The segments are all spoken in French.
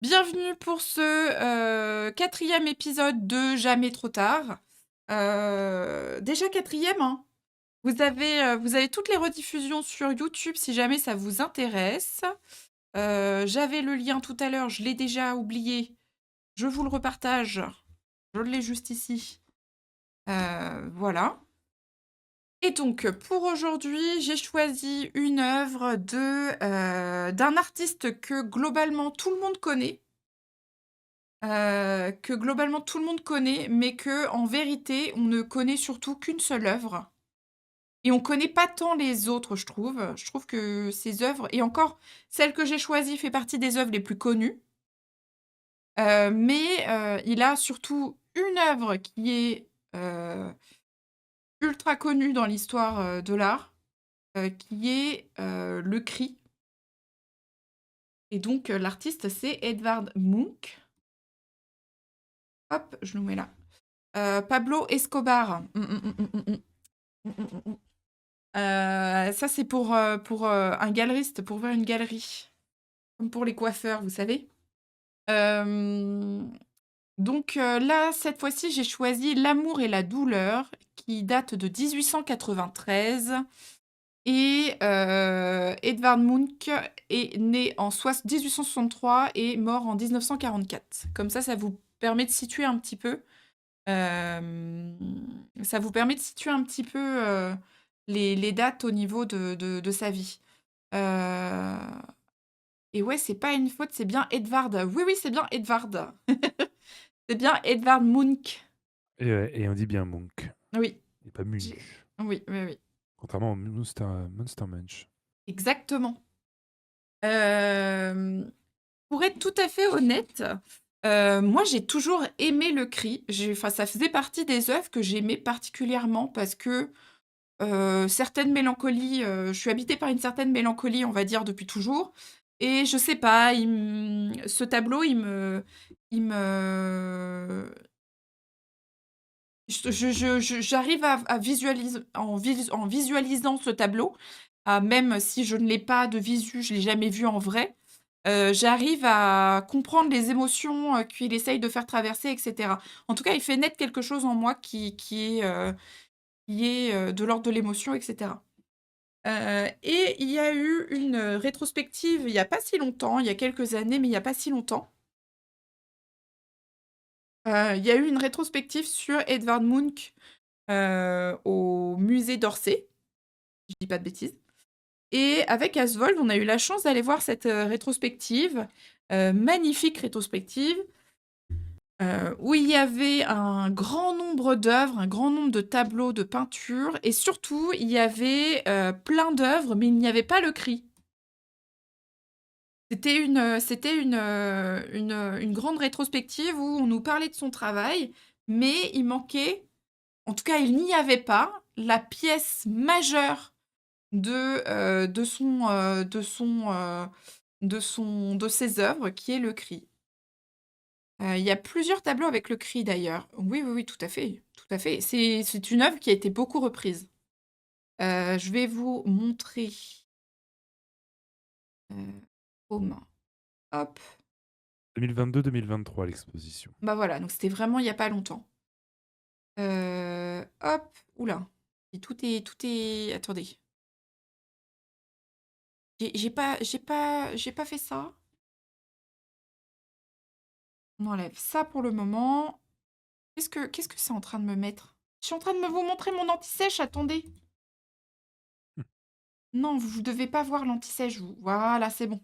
Bienvenue pour ce 4e épisode de Jamais trop tard. Déjà quatrième, hein. Vous avez toutes les rediffusions sur YouTube si jamais ça vous intéresse. J'avais le lien tout à l'heure, je l'ai déjà oublié. Je vous le repartage. Je l'ai juste ici. Voilà. Et donc, pour aujourd'hui, j'ai choisi une œuvre d'un artiste que globalement tout le monde connaît. Mais que en vérité, on ne connaît surtout qu'une seule œuvre et on connaît pas tant les autres, je trouve. Je trouve que ces œuvres et encore, celle que j'ai choisie fait partie des œuvres les plus connues, il a surtout une œuvre qui est, ultra connue dans l'histoire, de l'art, qui est, Le Cri et donc l'artiste, c'est Edvard Munch. Hop, je nous mets là. Pablo Escobar. Ça, c'est pour un galeriste, pour ouvrir une galerie, comme pour les coiffeurs, vous savez. Là, cette fois-ci, j'ai choisi L'amour et la douleur, qui date de 1893. Et Edvard Munch est né en 1863 et mort en 1944. Comme ça vous permet de situer un petit peu. Ça vous permet de situer un petit peu les dates au niveau de sa vie. Euh, et ouais, c'est pas une faute, c'est bien Edvard. Oui, oui, c'est bien Edvard. C'est bien Edvard Munch. Et ouais, et on dit bien Monk, Oui. et pas J'ai- Munch. Oui, oui, oui. Contrairement au Monster Munch. Exactement. Euh, pour être tout à fait honnête, moi j'ai toujours aimé le cri. Enfin, ça faisait partie des œuvres que j'aimais particulièrement parce que certaines mélancolies, je suis habitée par une certaine mélancolie, on va dire, depuis toujours. Et je sais pas, ce tableau, il me, j'arrive à visualiser, en visualisant ce tableau, même si je ne l'ai pas de visu, je l'ai jamais vu en vrai, j'arrive à comprendre les émotions qu'il essaye de faire traverser, etc. En tout cas, il fait naître quelque chose en moi qui est de l'ordre de l'émotion, etc. Et il y a eu une rétrospective il y a pas si longtemps, il y a quelques années, mais il y a pas si longtemps. Il y a eu une rétrospective sur Edvard Munch au musée d'Orsay, je dis pas de bêtises. Et avec Asvold, on a eu la chance d'aller voir cette rétrospective, magnifique rétrospective, où il y avait un grand nombre d'œuvres, un grand nombre de tableaux, de peintures, et surtout, il y avait plein d'œuvres, mais il n'y avait pas le cri. C'était une grande rétrospective où on nous parlait de son travail, mais il manquait, en tout cas, il n'y avait pas la pièce majeure de ses œuvres, qui est le cri. Il y a plusieurs tableaux avec le cri d'ailleurs. Oui, oui, oui, tout à fait, tout à fait. C'est une œuvre qui a été beaucoup reprise. Je vais vous montrer. Home. Hop. 2022-2023, l'exposition. Bah voilà, donc c'était vraiment il n'y a pas longtemps. Hop, oula. Et tout est. Attendez. J'ai pas fait ça. On enlève ça pour le moment. Qu'est-ce que c'est en train de me mettre? Je suis en train de vous montrer mon anti-sèche, attendez. Non, vous devez pas voir l'anti-sèche, vous. Voilà, c'est bon.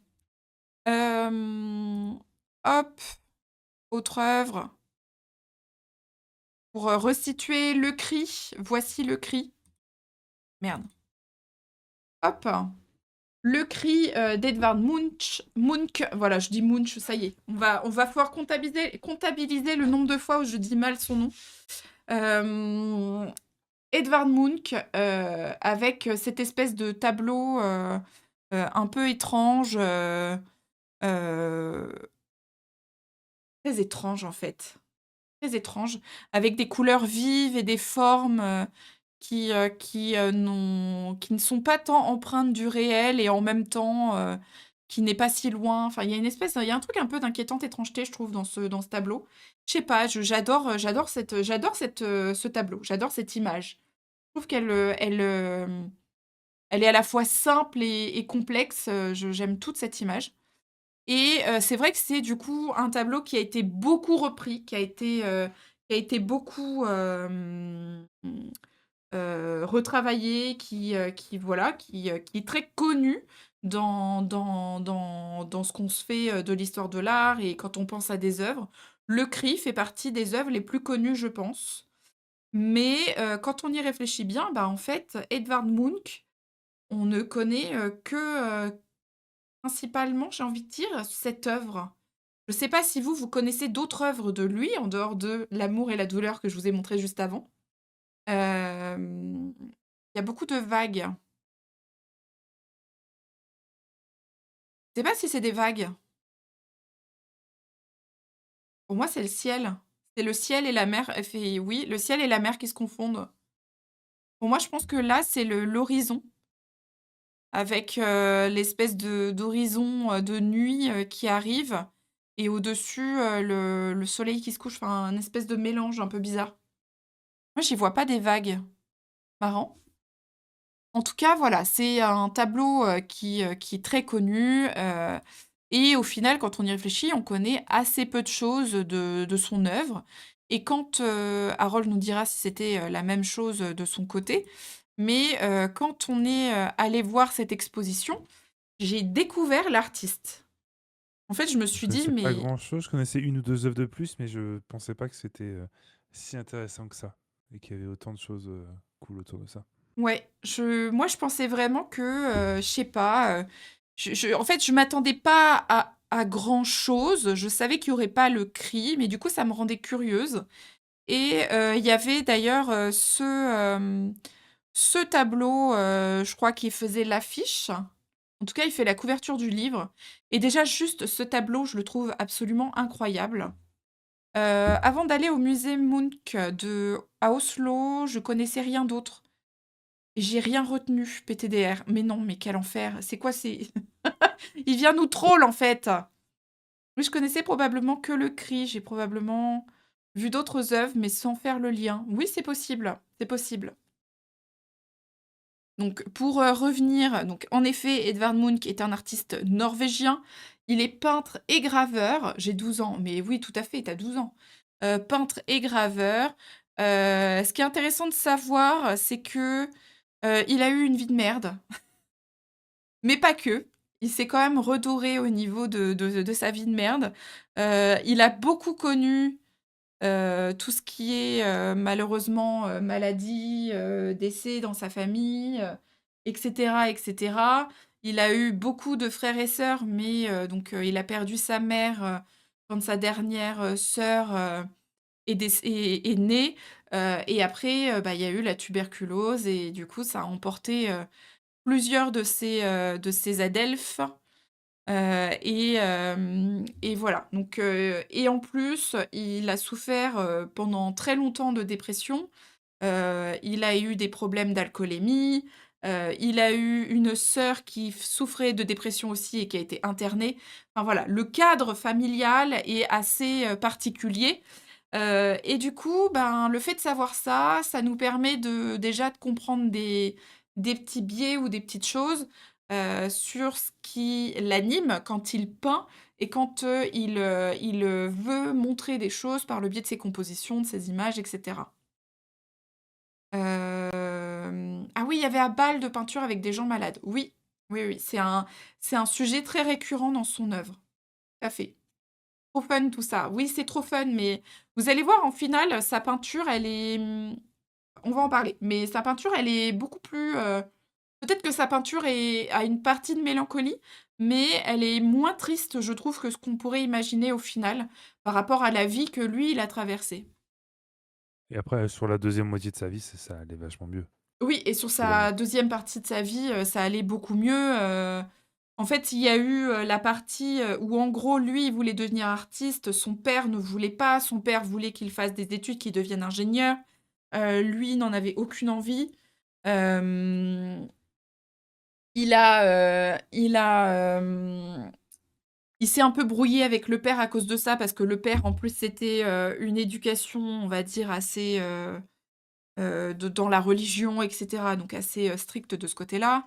Hop, autre œuvre. Pour restituer le cri, voici le cri. Merde. Hop. Le cri d'Edvard Munch. Voilà, je dis Munch, ça y est. On va pouvoir comptabiliser le nombre de fois où je dis mal son nom. Edvard Munch, avec cette espèce de tableau un peu étrange, euh, très étrange en fait. Très étrange, avec des couleurs vives et des formes qui ne sont pas tant empreintes du réel et en même temps qui n'est pas si loin. Enfin, il y a un truc un peu d'inquiétante étrangeté, je trouve, dans ce tableau. Je sais pas, ce tableau, j'adore cette image. Je trouve elle est à la fois simple et complexe, j'aime toute cette image et c'est vrai que c'est du coup un tableau qui a été beaucoup repris, qui a été beaucoup, retravaillé, voilà, qui est très connu dans ce qu'on se fait, de l'histoire de l'art et quand on pense à des œuvres. Le cri fait partie des œuvres les plus connues, je pense. Mais quand on y réfléchit bien, bah, en fait, Edvard Munch, on ne connaît, principalement, j'ai envie de dire, cette œuvre. Je ne sais pas si vous connaissez d'autres œuvres de lui, en dehors de L'amour et la douleur que je vous ai montré juste avant? Il y a beaucoup de vagues. Je sais pas si c'est des vagues. Pour moi, c'est le ciel. C'est le ciel et la mer. Elle fait oui, le ciel et la mer qui se confondent. Pour moi, je pense que là, c'est l'horizon avec, l'espèce d'horizon, de nuit, qui arrive et au-dessus, le soleil qui se couche, enfin, un espèce de mélange un peu bizarre. Moi, j'y vois pas des vagues. Marrant. En tout cas, voilà, c'est un tableau, qui est très connu, et au final, quand on y réfléchit, on connaît assez peu de choses de son œuvre et quand, Harold nous dira si c'était, la même chose, de son côté, mais quand on est, allé voir cette exposition, j'ai découvert l'artiste. En fait, je me Je suis dit: connaissais pas «Mais» grand-chose, je connaissais une ou 2 œuvres de plus, mais je pensais pas que c'était, si intéressant que ça et qu'il y avait autant de choses, cool autour de ça. ouais, moi, je pensais vraiment que, je sais pas, en fait, je m'attendais pas à grand-chose. Je savais qu'il y aurait pas le cri, mais du coup, ça me rendait curieuse et il y avait d'ailleurs, ce tableau, je crois qu'il faisait l'affiche. En tout cas, il fait la couverture du livre et déjà, juste ce tableau, je le trouve absolument incroyable. Avant d'aller au musée Munch à Oslo, je connaissais rien d'autre. J'ai rien retenu, PTDR. Mais non, mais quel enfer. C'est quoi c'est il vient nous troll, en fait. Oui, je connaissais probablement que le cri. J'ai probablement vu d'autres œuvres, mais sans faire le lien. Oui, c'est possible, c'est possible. Donc pour, revenir, donc en effet, Edvard Munch est un artiste norvégien. Il est peintre et graveur. J'ai 12 ans, mais oui, tout à fait, tu as 12 ans. Peintre et graveur. Ce qui est intéressant de savoir, c'est que, il a eu une vie de merde. Mais pas que. Il s'est quand même redoré au niveau de sa vie de merde. Il a beaucoup connu, tout ce qui est, malheureusement, maladie, décès dans sa famille, et cetera, et cetera. Il a eu beaucoup de frères et sœurs, mais donc il a perdu sa mère, quand sa dernière, sœur, est née, et après, bah, il y a eu la tuberculose et du coup, ça a emporté, plusieurs de ses adelphes, et voilà. Donc et en plus, il a souffert, pendant très longtemps de dépression. Il a eu des problèmes d'alcoolémie, il a eu une sœur qui souffrait de dépression aussi et qui a été internée. Enfin voilà, le cadre familial est assez, particulier, et du coup, ben, le fait de savoir ça, ça nous permet déjà de comprendre des petits biais ou des petites choses, sur ce qui l'anime quand il peint et quand, il veut montrer des choses par le biais de ses compositions, de ses images et cetera. Ah oui, il y avait à Bâle de peinture avec des gens malades. Oui, oui, oui, c'est un sujet très récurrent dans son œuvre. Tout à fait. Trop fun tout ça. Oui, c'est trop fun, mais vous allez voir en finale, sa peinture, elle est, on va en parler, mais sa peinture, elle est beaucoup plus, peut-être que sa peinture a une partie de mélancolie, mais elle est moins triste, je trouve, que ce qu'on pourrait imaginer au final, par rapport à la vie que lui, il a traversée. Et après, sur la deuxième moitié de sa vie, ça allait vachement mieux, Oui et sur selon sa moi. deuxième partie de sa vie, ça allait beaucoup mieux, en fait, il y a eu, la partie, où en gros, lui, il voulait devenir artiste, son père ne voulait pas, son père voulait qu'il fasse des études, qu'il devienne ingénieur, lui n'en avait aucune envie, hem il s'est un peu brouillé avec le père à cause de ça, parce que le père, en plus, c'était une éducation, on va dire, assez dans la religion, etc. Donc assez stricte de ce côté-là.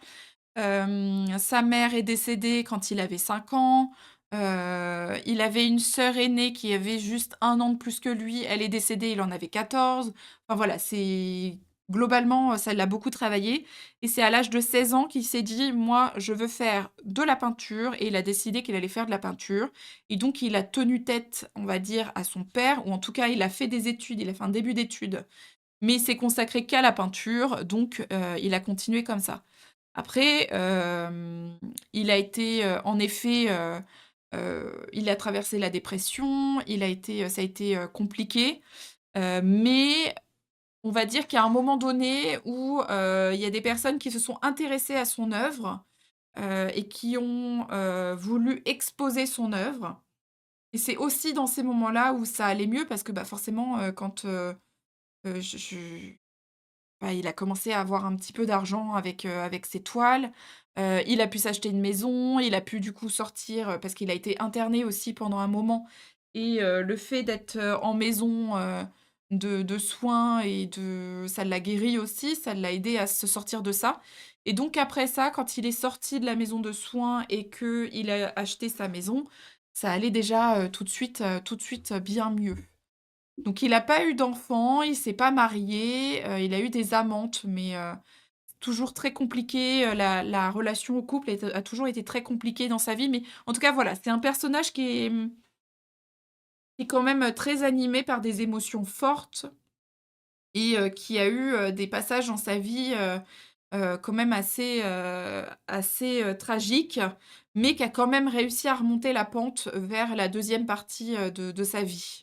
Sa mère est décédée quand il avait 5 ans. Il avait une sœur aînée qui avait juste 1 an de plus que lui. Elle est décédée, il en avait 14. Enfin voilà, c'est globalement, ça l'a beaucoup travaillé et c'est à l'âge de 16 ans qu'il s'est dit: «Moi, je veux faire de la peinture» et il a décidé qu'il allait faire de la peinture et donc il a tenu tête, on va dire, à son père ou en tout cas, il a fait des études, il a fait un début d'études mais il s'est consacré qu'à la peinture, donc il a continué comme ça. Après, il a été, en effet, il a traversé la dépression, ça a été, compliqué, mais on va dire qu'il y a un moment donné où, il y a des personnes qui se sont intéressées à son œuvre, et qui ont, voulu exposer son œuvre et c'est aussi dans ces moments-là où ça allait mieux parce que, bah, forcément, quand, je bah, il a commencé à avoir un petit peu d'argent avec ses toiles. Il a pu s'acheter une maison, il a pu du coup sortir, parce qu'il a été interné aussi pendant un moment et le fait d'être, en maison, de soins et de ça l'a guéri aussi, ça l'a aidé à se sortir de ça et donc après ça, quand il est sorti de la maison de soins et qu'il a acheté sa maison, ça allait déjà, tout de suite, bien mieux. Donc il a pas eu d'enfant, il s'est pas marié, il a eu des amantes, mais toujours très compliqué, la relation au couple a toujours été très compliquée dans sa vie, mais en tout cas, voilà, c'est un personnage qui est quand même, très animé par des émotions fortes et qui a eu, des passages dans sa vie, quand même assez tragiques, mais qui a quand même réussi à remonter la pente vers la deuxième partie, de sa vie.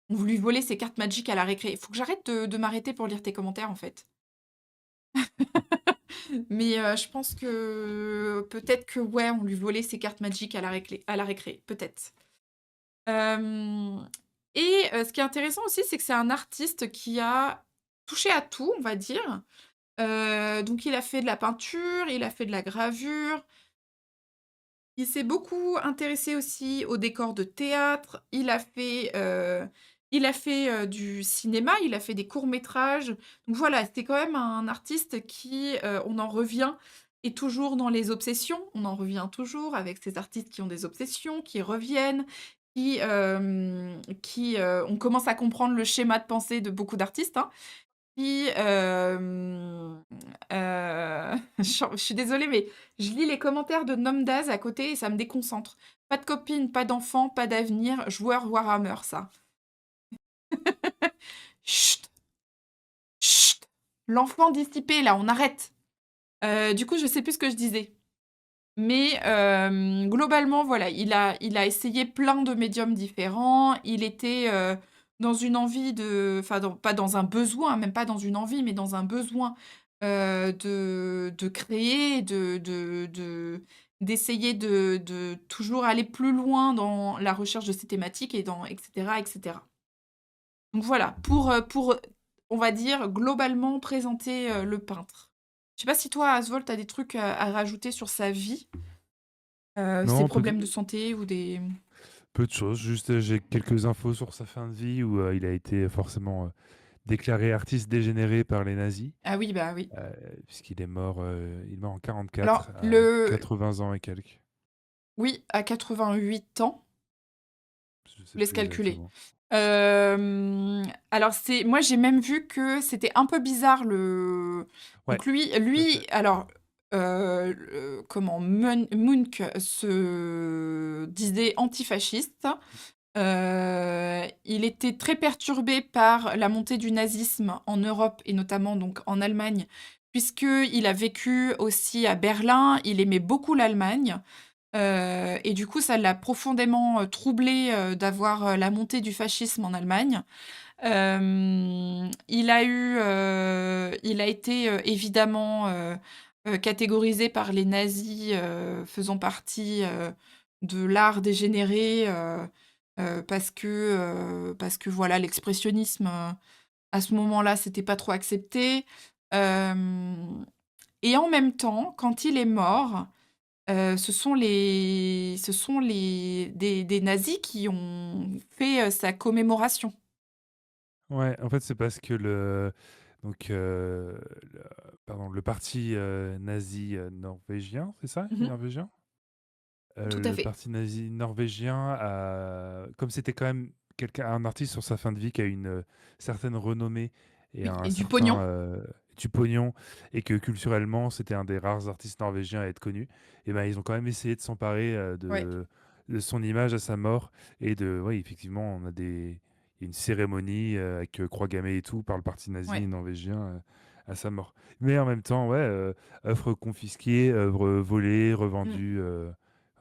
On lui voler ses cartes Magic à la récré. Il faut que j'arrête de m'arrêter pour lire tes commentaires, en fait. Mais je pense que peut-être que, ouais, on lui volait ses cartes Magic à la récré, peut-être. Hem et ce qui est intéressant aussi, c'est que c'est un artiste qui a touché à tout, on va dire. Donc il a fait de la peinture, il a fait de la gravure, il s'est beaucoup intéressé aussi aux décors de théâtre. Il a fait du cinéma, il a fait des courts métrages. Donc voilà, c'était quand même un artiste qui, on en revient est toujours dans les obsessions. On en revient toujours avec ces artistes qui ont des obsessions, qui reviennent, on commence à comprendre le schéma de pensée de beaucoup d'artistes, hein. Puis, je suis désolée, mais je lis les commentaires de Nomdaz à côté et ça me déconcentre. Pas de copine, pas d'enfant, pas d'avenir, joueur Warhammer, ça. Chut, chut, l'enfant dissipé là, on arrête. Du coup, je sais plus ce que je disais. Mais, globalement, voilà, il a essayé plein de médiums différents. Il était, dans une envie enfin pas dans un besoin, même pas dans une envie, mais dans un besoin, de créer, d'essayer de toujours aller plus loin dans la recherche de ces thématiques et dans et cetera et cetera. Donc voilà, pour, on va dire, globalement présenter, le peintre. Je sais pas si toi, Asvold, tu as des trucs à rajouter sur sa vie? Ses Non, problèmes de santé ou des peu de choses. Juste, j'ai quelques infos sur sa fin de vie où il a été forcément déclaré artiste dégénéré par les nazis, ah oui, bah, oui. puisqu'il il est mort en Alors 44 à le 80 ans et quelques. oui, à 88 ans, Je je sais laisse plus calculer. exactement. Alors moi, j'ai même vu que c'était un peu bizarre Ouais, donc lui tout à lui fait. alors, comment Munch se disait antifasciste. Il était très perturbé par la montée du nazisme en Europe et notamment donc en Allemagne, puisqu'il a vécu aussi à Berlin. Il aimait beaucoup l'Allemagne, et du coup, ça l'a profondément, troublé, d'avoir, la montée du fascisme en Allemagne. Il a été, évidemment, catégorisé par les nazis, faisant partie, de l'art dégénéré, parce que voilà, l'expressionnisme, à ce moment-là, c'était pas trop accepté. Hem et en même temps, quand il est mort, ce sont les des nazis qui ont fait, sa commémoration. Ouais, en fait, c'est parce que donc, le pardon, le parti, nazi, norvégien, c'est ça? Il est Mmh. norvégien? Tout à Le fait. parti nazi norvégien comme c'était quand même un artiste sur sa fin de vie qui a une, certaine renommée et Oui un et du certain, pognon. du pognon et que culturellement, c'était un des rares artistes norvégiens à être connu et ben, ils ont quand même essayé de s'emparer, Ouais, de son image à sa mort et ouais, effectivement, il y a une cérémonie, avec, croix gammée et tout par le parti nazi ouais. norvégien, à sa mort. Mais en même temps, ouais, œuvres confisquées, œuvres volées, Mmh. revendues,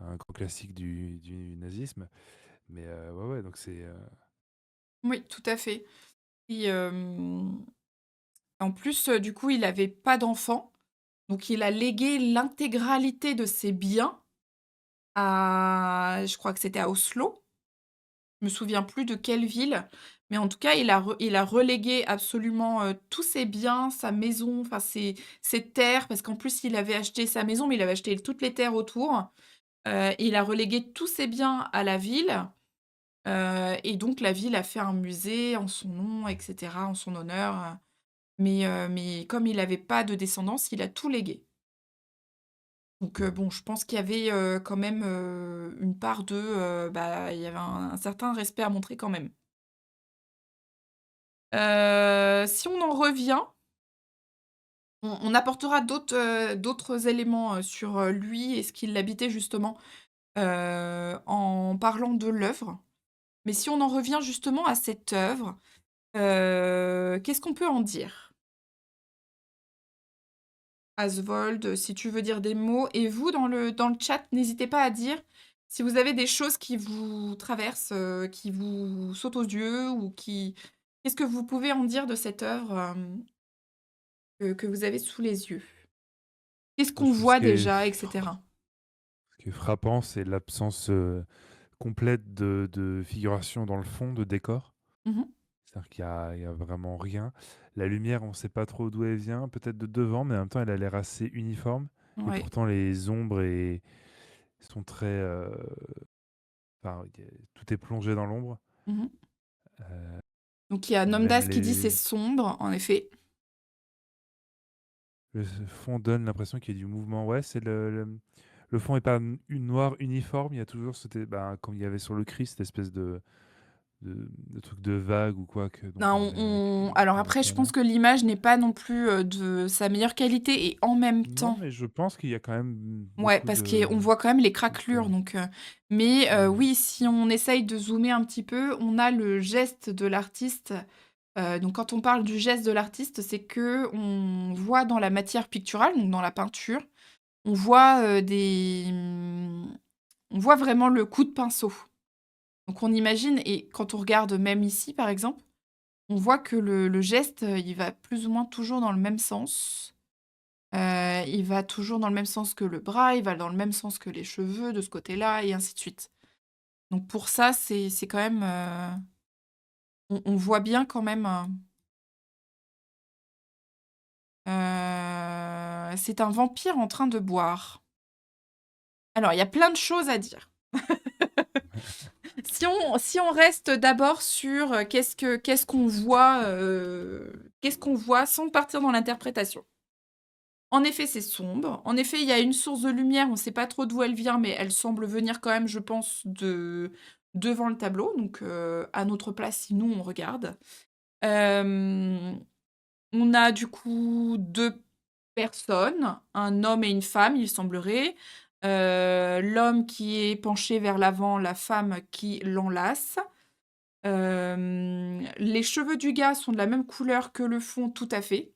un grand classique du nazisme. Mais ouais, ouais, donc c'est, Oui, tout à fait et en plus, du coup, il avait pas d'enfant, donc il a légué l'intégralité de ses biens je crois que c'était à Oslo. Je me souviens plus de quelle ville, mais en tout cas, il a relégué absolument, tous ses biens, sa maison, enfin ses terres, parce qu'en plus, il avait acheté sa maison, mais il avait acheté toutes les terres autour. Il a relégué tous ses biens à la ville, et donc la ville a fait un musée en son nom et cetera, en son honneur, mais comme il avait pas de descendance, il a tout légué. Donc bon, je pense qu'il y avait, quand même, une part bah, il y avait un certain respect à montrer quand même. Si on en revient, on apportera d'autres éléments, sur, lui et ce qui l'habitait justement, en parlant de l'œuvre. Mais si on en revient justement à cette œuvre, qu'est-ce qu'on peut en dire? Asvold, si tu veux dire des mots et vous dans le chat, n'hésitez pas à dire si vous avez des choses qui vous traversent, qui vous sautent aux yeux ou qui qu'est-ce que vous pouvez en dire de cette œuvre, que vous avez sous les yeux? Qu'est-ce moi, qu'on je trouve ce voit qui est déjà et cetera? ce qui est frappant, c'est l'absence, complète de figuration dans le fond, de décor. Mmh mh. C'est-à-dire qu'il y a vraiment rien. La lumière, on ne sait pas trop d'où elle vient, peut-être de devant, mais en même temps, elle a l'air assez uniforme et Ouais. pourtant les ombres sont très, enfin, tout est plongé dans l'ombre. Mmh. Heu, Donc il y a même Nomdas qui dit: «C'est les sombre», en effet. Le fond donne l'impression qu'il y a du mouvement. Ouais, c'est le fond est pas noir uniforme, il y a toujours comme il y avait sur le Christ, cette espèce de truc de vague ou quoi que dont Non, alors on a après, je pense parlé. que l'image n'est pas non plus, de sa meilleure qualité et en même Non, temps mais je pense qu'il y a quand même ouais, beaucoup parce qu'on voit quand même les de craquelures choses. donc mais Mmh. oui, si on essaye de zoomer un petit peu, on a le geste de l'artiste, donc quand on parle du geste de l'artiste, c'est qu'on voit dans la matière picturale, donc dans la peinture, on voit, on voit vraiment le coup de pinceau. Donc on imagine et quand on regarde même ici, par exemple, on voit que le geste, il va plus ou moins toujours dans le même sens. Il va toujours dans le même sens que le bras, il va dans le même sens que les cheveux de ce côté-là et ainsi de suite. Donc pour ça, c'est quand même, on voit bien quand même, c'est un vampire en train de boire. Alors il y a plein de choses à dire. Si on reste d'abord sur, qu'est-ce qu'on voit sans partir dans l'interprétation. En effet, c'est sombre. En effet, il y a une source de lumière, on ne sait pas trop d'où elle vient, mais elle semble venir quand même, je pense, devant le tableau, donc à notre place si nous on regarde. Hem, on a du coup 2 personnes, un homme et une femme, il semblerait. L'homme qui est penché vers l'avant, la femme qui l'enlace. Les cheveux du gars sont de la même couleur que le fond, tout à fait.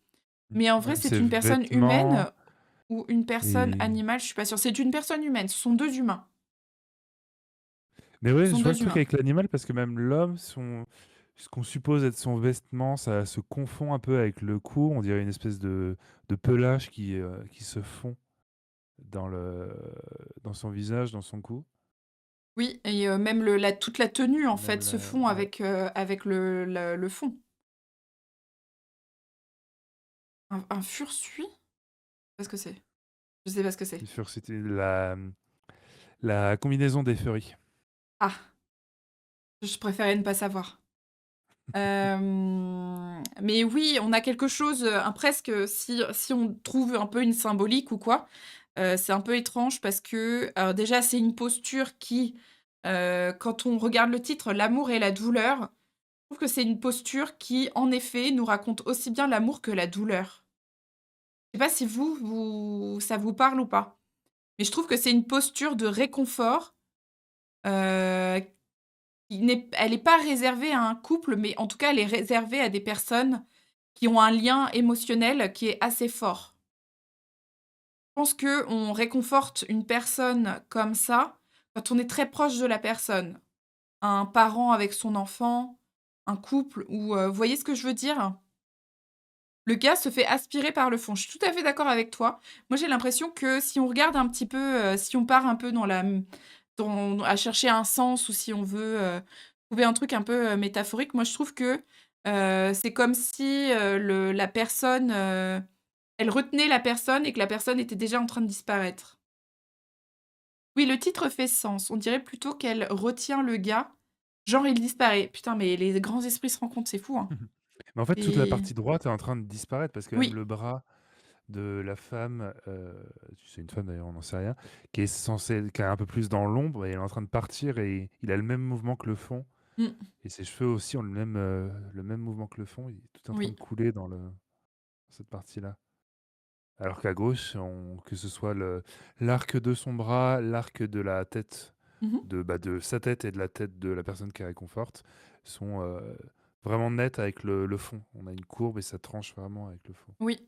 Mais en vrai, Même c'est ses une personne humaine vêtements ou une personne et animale, je suis pas sûre. C'est une personne humaine, ce sont 2 humains. mais Ce ouais, sont je vois le 2 truc humains. avec l'animal parce que même l'homme, ce qu'on suppose être son vêtement, ça se confond un peu avec le cou. On dirait une espèce de pelage qui se fond dans dans son visage, dans son cou. Oui et même toute la tenue, en Même fait, se fond ouais. avec le fond. Un fursuit? Pas ce que c'est. Je sais pas ce que c'est. Les furries, c'était la combinaison des furries. Ah, je préférais ne pas savoir. Mais oui, on a quelque chose, un presque, si on trouve un peu une symbolique ou quoi, c'est un peu étrange parce que, alors déjà, c'est une posture qui, quand on regarde le titre «L'amour et la douleur», je trouve que c'est une posture qui, en effet, nous raconte aussi bien l'amour que la douleur. Je sais pas si vous ça vous parle ou pas? Mais je trouve que c'est une posture de réconfort, heu, elle est pas réservée à un couple, mais en tout cas, elle est réservée à des personnes qui ont un lien émotionnel qui est assez fort. Je pense qu'on réconforte une personne comme ça, quand on est très proche de la personne. Un parent avec son enfant, un couple ou vous voyez ce que je veux dire? Le gars se fait aspirer par le fond. Je suis tout à fait d'accord avec toi. Moi, j'ai l'impression que si on regarde un petit peu, si on part un peu dans à chercher un sens ou si on veut, trouver un truc un peu, métaphorique, moi je trouve que, c'est comme si, le la personne, elle retenait la personne et que la personne était déjà en train de disparaître. Oui, le titre fait sens. On dirait plutôt qu'elle retient le gars, genre il disparaît. Putain, mais les grands esprits se rencontrent, c'est fou, hein. Mais en fait, toute la Et partie droite est en train de disparaître parce que même oui, le bras de la femme, c'est une femme d'ailleurs, on n'en sait rien, qui est censée qui est un peu plus dans l'ombre et elle est en train de partir et il a le même mouvement que le fond mmh, et ses cheveux aussi ont le même mouvement que le fond. Il est tout en train de oui. couler dans cette partie-là. Alors qu'à gauche, que ce soit l'arc de son bras, l'arc de la tête, Mmh mh. de sa tête et de la tête de la personne qui réconforte, sont vraiment nets avec le fond. On a une courbe et ça tranche vraiment avec le fond. Oui.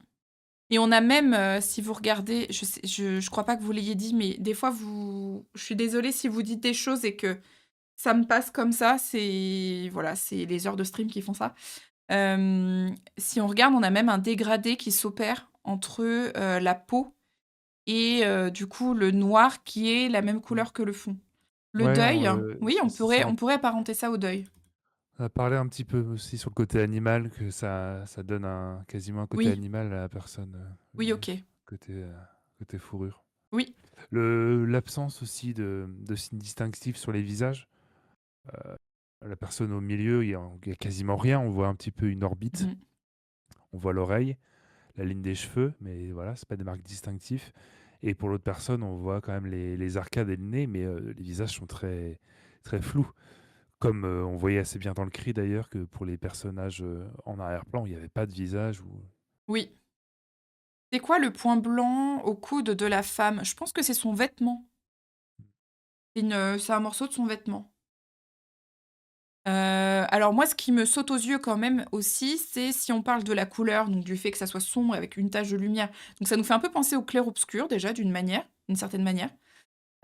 Et on a même, si vous regardez, je crois pas que vous l'ayez dit, mais des fois je suis désolée si vous dites des choses et que ça me passe comme ça, c'est voilà, c'est les heures de stream qui font ça. Si on regarde, on a même un dégradé qui s'opère entre, la peau et du coup, le noir qui est la même Mm. couleur que le fond. Le Ouais, deuil, oui, ça, on pourrait apparenter ça au deuil. on a parlé un petit peu aussi sur le côté animal, que ça donne quasiment un côté Oui, animal à la personne, oui, OK. côté, côté fourrure. Oui. L'absence aussi de signes distinctifs sur les visages. La personne au milieu, il y a quasiment rien. On voit un petit peu une orbite, Mmh. on voit l'oreille, la ligne des cheveux, mais voilà, c'est pas des marques distinctives. Et pour l'autre personne, on voit quand même les arcades et le nez, mais les visages sont très, très flous. Comme on voyait assez bien dans le cri d'ailleurs, que pour les personnages en arrière-plan, il n'y avait pas de visage. Oui. C'est quoi le point blanc au coude de la femme? Je pense que c'est son vêtement. C'est un morceau de son vêtement. Alors moi, ce qui me saute aux yeux quand même aussi, c'est si on parle de la couleur, donc du fait que ça soit sombre avec une tache de lumière. Donc ça nous fait un peu penser au clair-obscur déjà d'une certaine manière.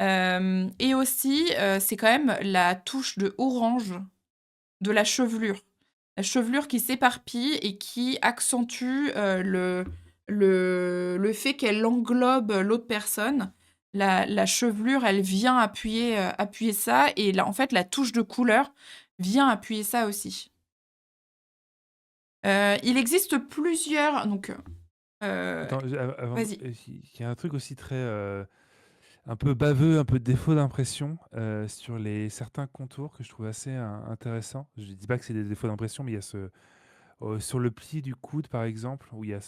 Et aussi, c'est quand même la touche de orange de la chevelure. La chevelure qui s'éparpille et qui accentue, le fait qu'elle englobe l'autre personne. La chevelure, elle vient appuyer ça et là, en fait, la touche de couleur vient appuyer ça aussi. Il existe plusieurs donc Attends, avant, vas-y. il y a un truc aussi très un peu baveux, un peu défaut d'impression sur certains contours que je trouve assez intéressants. Je dis pas que c'est des défauts d'impression, mais il y a sur le pli du coude, par exemple, où il y a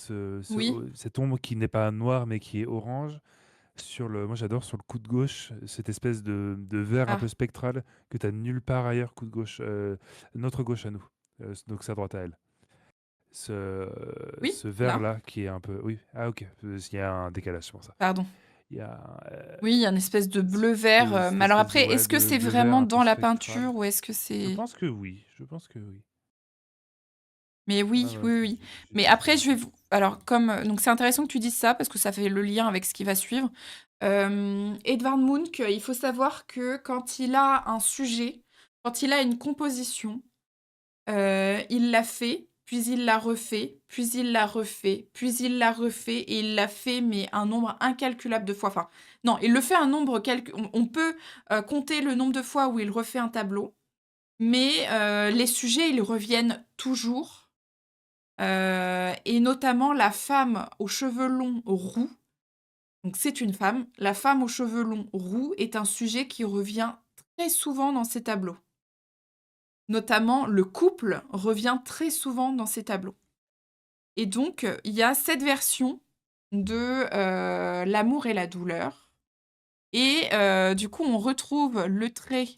Oui. cette ombre qui n'est pas noire mais qui est orange. Moi j'adore sur le coude gauche, cette espèce de vert un peu Ah, spectral que tu as nulle part ailleurs, coude gauche, notre gauche à nous, donc sa droite à elle. Ce, oui, ce là? vert-là qui est un peu. Oui, ah ok, il y a un décalage, c'est pour ça. Pardon. Il y a Oui, il y a une espèce de bleu-vert, cette mais alors espèce de, après, ouais, est-ce que de c'est bleu-vert vraiment un peu dans la spectral. peinture ou est-ce que Je c'est pense que oui, je pense que oui. mais Ouais, oui, ouais, oui, oui. j'ai Mais vu ça après, un je vais peu. vous alors comme, donc c'est intéressant que tu dises ça parce que ça fait le lien avec ce qui va suivre. Edvard Munch, il faut savoir que quand il a un sujet, quand il a une composition, il l'a fait, puis il l'a refait, puis il l'a refait, puis il l'a refait et il l'a fait, mais un nombre incalculable de fois. Enfin, non, il le fait un nombre on peut, compter le nombre de fois où il refait un tableau, mais les sujets, ils reviennent toujours. Et notamment la femme aux cheveux longs roux. Donc c'est une femme. La femme aux cheveux longs roux est un sujet qui revient très souvent dans ces tableaux. Notamment, le couple revient très souvent dans ces tableaux. Et donc, il y a cette version de l'amour et la douleur. Et du coup, on retrouve le trait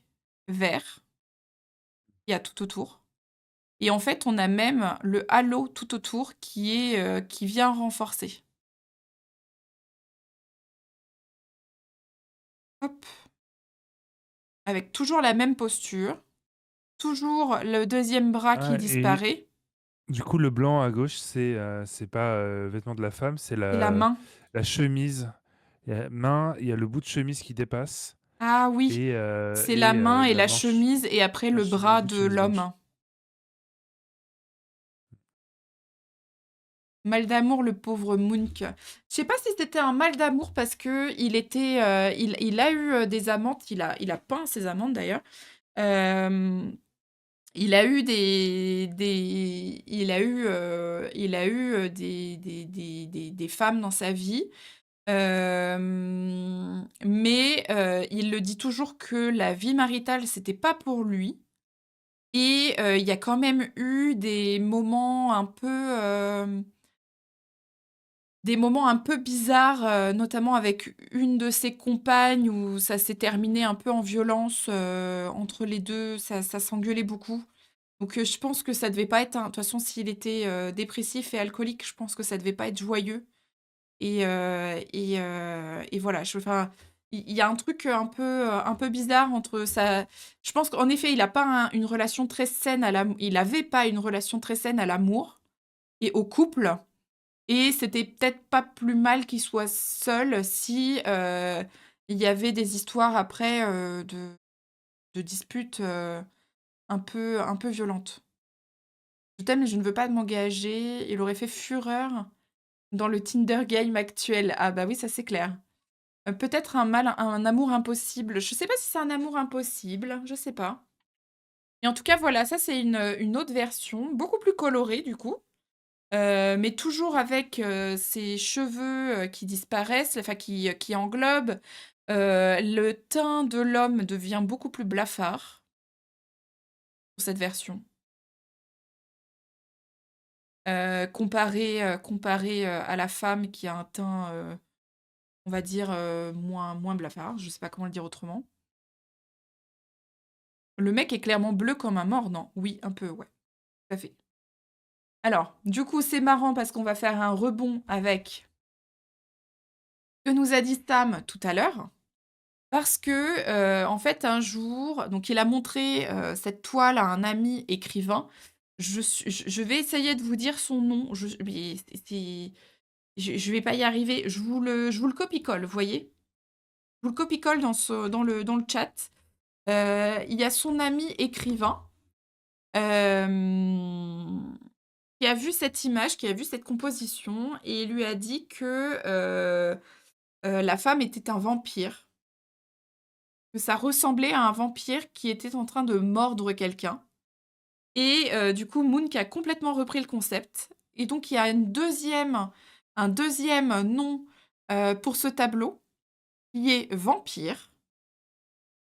vert qu'il y a tout autour. Et en fait, on a même le halo tout autour qui vient renforcer. Hop. Avec toujours la même posture, toujours le deuxième bras qui Ah et disparaît du coup, le blanc à gauche, c'est pas, vêtement de la femme, c'est et la main. la chemise. Il y a le bout de chemise qui dépasse Ah oui, c'est la main et la la manche chemise et après la le che le bras bout de de chemise blanche. l'homme. Mal d'amour, le pauvre Munch. Je sais pas si c'était un mal d'amour parce que il a eu des amantes, il a peint ses amantes d'ailleurs. Euh, il a eu il a eu des femmes dans sa vie. Mais il le dit toujours que la vie maritale, c'était pas pour lui. Et il y a quand même eu des moments un peu bizarres, notamment avec une de ses compagnes où ça s'est terminé un peu en violence, entre les 2. Ça s'engueulait beaucoup. Donc je pense que ça devait pas être de toute façon, s'il était, dépressif et alcoolique, je pense que ça devait pas être joyeux. Et voilà, enfin, il y a un truc un peu bizarre entre ça. Je pense qu'en effet, une relation très saine il avait pas une relation très saine à l'amour et au couple. Et c'était peut-être pas plus mal qu'il soit seul si il y avait des histoires après de disputes un peu violentes. Je t'aime, mais je ne veux pas m'engager. Il aurait fait fureur dans le Tinder game actuel. Ah bah oui, ça c'est clair. Peut-être un amour impossible. Je sais pas si c'est un amour impossible, je sais pas. Et en tout cas, voilà, ça c'est une autre version, beaucoup plus colorée du coup, mais toujours avec ses cheveux qui disparaissent, enfin qui englobent. Le teint de l'homme devient beaucoup plus blafard pour cette version, comparé à la femme qui a un teint, on va dire, moins blafard. Je sais pas comment le dire autrement. Le mec est clairement bleu comme un mort, non? Oui, un peu, ouais, tout à fait. Alors, du coup, c'est marrant parce qu'on va faire un rebond avec ce que nous a dit Sam tout à l'heure. Parce que, en fait, un jour, donc il a montré cette toile à un ami écrivain. Je vais essayer de vous dire son nom. Mais je vais pas y arriver. Je vous le copie-colle, vous voyez? Je vous le copie-colle dans le chat. Il y a son ami écrivain. Qui a vu cette image, qui a vu cette composition et lui a dit que, la femme était un vampire, que ça ressemblait à un vampire qui était en train de mordre quelqu'un et du coup, Munch a complètement repris le concept et donc il y a un deuxième nom, pour ce tableau qui est vampire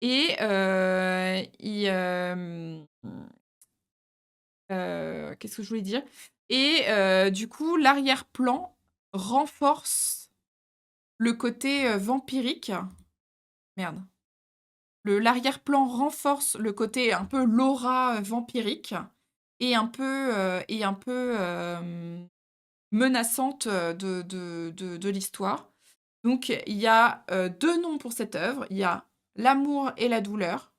et qu'est-ce que je voulais dire? Et du coup, l'arrière-plan renforce le côté, vampirique. Merde. L'arrière-plan renforce le côté un peu l'aura, vampirique et un peu, menaçante, de l'histoire. Donc il y a, 2 noms pour cette œuvre. Il y a «L'amour et la douleur»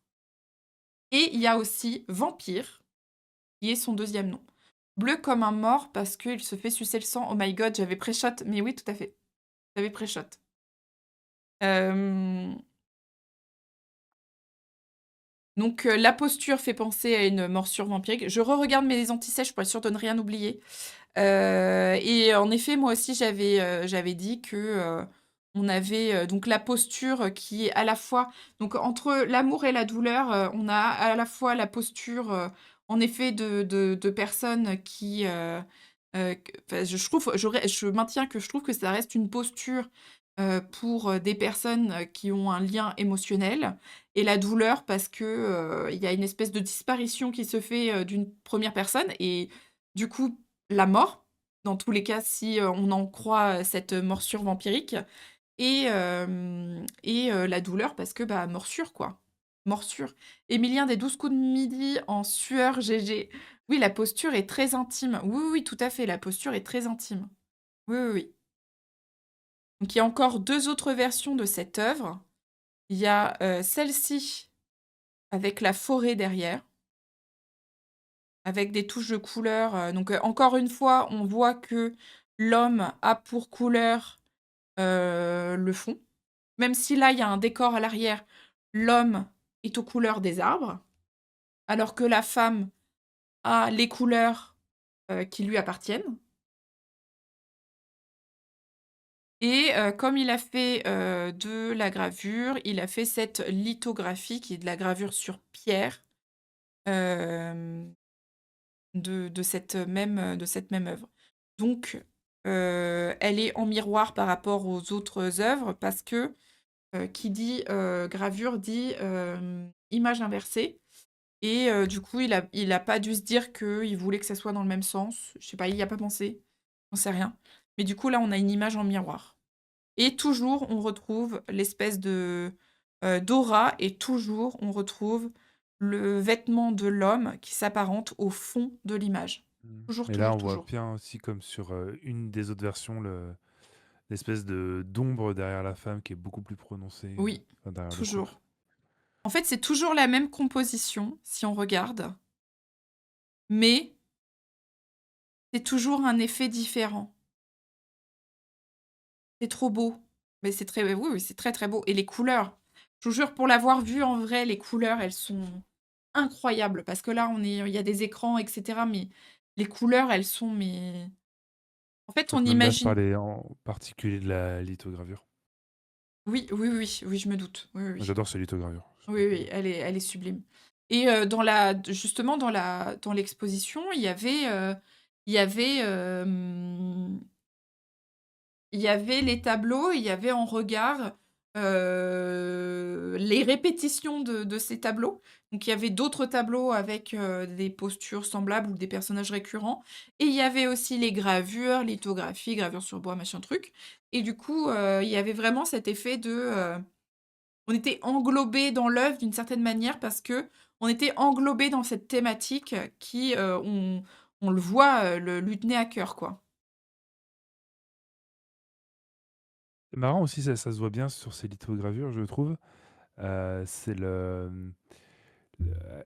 et il y a aussi «Vampire» qui est son deuxième nom. Bleu comme un mort parce qu'il se fait sucer le sang. Oh my god, j'avais pré-shot, mais oui, tout à fait. J'avais pré-shot. Donc la posture fait penser à une morsure vampirique. Je re-regarde mes antisèches pour être sûre de ne rien oublier. Et en effet, moi aussi, j'avais dit que on avait donc la posture qui est à la fois donc entre l'amour et la douleur, on a à la fois la posture, en effet de personnes qui, enfin, je maintiens que je trouve que ça reste une posture pour, des personnes, qui ont un lien émotionnel et la douleur parce que, il y a une espèce de disparition qui se fait, d'une première personne et du coup, la mort, dans tous les cas, si, on en croit, cette morsure vampirique la douleur parce que, bah, morsure, quoi. Morsure. Émilien des 12 coups de midi en sueur, GG. Oui, la posture est très intime. Oui, oui, oui, tout à fait, la posture est très intime. Oui, oui, oui. Donc il y a encore 2 autres versions de cette œuvre. Il y a, celle-ci avec la forêt derrière, avec des touches de couleurs, donc, encore une fois, on voit que l'homme a pour couleur, le fond. Même si là, il y a un décor à l'arrière, l'homme est aux couleurs des arbres, alors que la femme a les couleurs, qui lui appartiennent et comme il a fait, de la gravure, il a fait cette lithographie qui est de la gravure sur pierre, hem, de cette même œuvre. Donc elle est en miroir par rapport aux autres œuvres parce que, qui dit, gravure dit, image inversée. Et du coup, il a pas dû se dire qu'il voulait que ça soit dans le même sens. Je sais pas, il y a pas pensé, j'en sais rien. Mais du coup, là, on a une image en miroir et toujours, on retrouve l'espèce de, d'aura et toujours, on retrouve le vêtement de l'homme qui s'apparente au fond de l'image. Toujours, Et là, toujours, on voit toujours. bien aussi, comme sur une des autres versions, l'espèce d'ombre derrière la femme qui est beaucoup plus prononcée, Oui, enfin, derrière le couple. toujours. En fait, c'est toujours la même composition si on regarde, mais c'est toujours un effet différent. C'est trop beau. Mais c'est très oui, oui, c'est très, très beau et les couleurs, je vous jure pour l'avoir vu en vrai, les couleurs, elles sont incroyables parce que là, il y a des écrans et cetera, mais les couleurs, elles sont mais en fait, on Donc même là, je imagine parlais en particulier de la lithogravure. oui, oui, oui, oui, je me doute. Oui, oui, Moi, oui. j'adore ces lithogravures. Je sais pas Oui, pour oui, vous. elle est sublime et dans la justement dans l'exposition, il y avait, il y avait les tableaux, il y avait en regard, les répétitions de ces tableaux. Donc il y avait d'autres tableaux avec, des postures semblables ou des personnages récurrents et il y avait aussi les gravures, lithographies, gravures sur bois, machin truc et du coup, il y avait vraiment cet effet de, on était englobés dans l'œuvre d'une certaine manière parce que on était englobés dans cette thématique qui, on le voit, le lui tenait à cœur, quoi. C'est marrant aussi, ça se voit bien sur ces lithogravures, je trouve. C'est le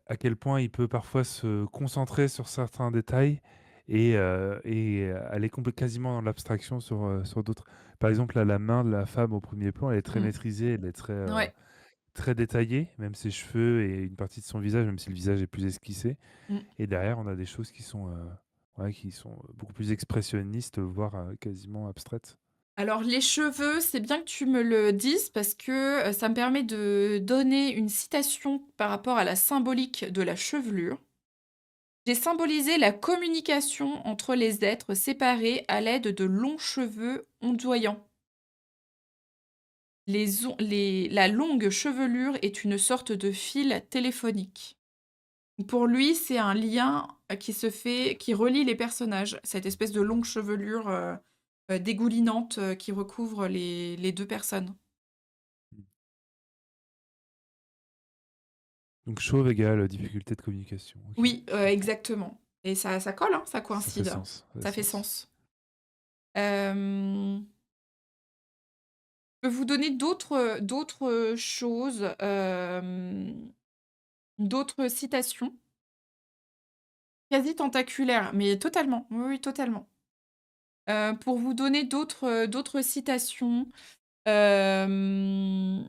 à quel point il peut parfois se concentrer sur certains détails et aller quasiment dans l'abstraction sur d'autres. Par exemple, là, la main de la femme au premier plan, elle est très Mmh. maîtrisée, elle est Ouais. très détaillée, même ses cheveux et une partie de son visage, même si le visage est plus esquissé. Mmh. Et derrière, on a des choses qui sont beaucoup plus expressionnistes, voire quasiment abstraites. Alors les cheveux, c'est bien que tu me le dises parce que, ça me permet de donner une citation par rapport à la symbolique de la chevelure. «J'ai symbolisé la communication entre les êtres séparés à l'aide de longs cheveux ondoyants. La longue chevelure est une sorte de fil téléphonique». Pour lui, c'est un lien, qui relie les personnages, cette espèce de longue chevelure, dégoulinante, qui recouvre les 2 personnes. Donc chauve égale difficulté de communication. Ok, Oui, je comprends. exactement et ça colle, hein, ça Ça fait coïncide. sens. Ça fait Ça fait sens. sens. Je peux vous donner d'autres choses, d'autres citations quasi tentaculaires, mais totalement, oui, oui, totalement. Pour vous donner d'autres citations, hem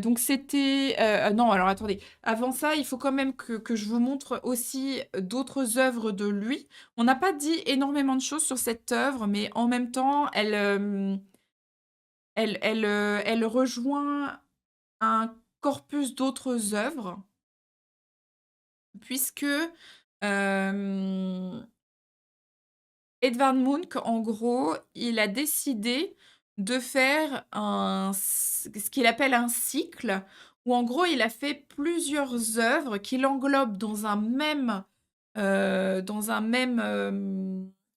donc c'était, non, alors attendez, avant ça, il faut quand même que je vous montre aussi d'autres œuvres de lui. On n'a pas dit énormément de choses sur cette œuvre, mais en même temps, elle rejoint un corpus d'autres œuvres puisque, hem, Edvard Munch, en gros, il a décidé de faire ce qu'il appelle un cycle, où en gros il a fait plusieurs œuvres qu'il englobe dans un même,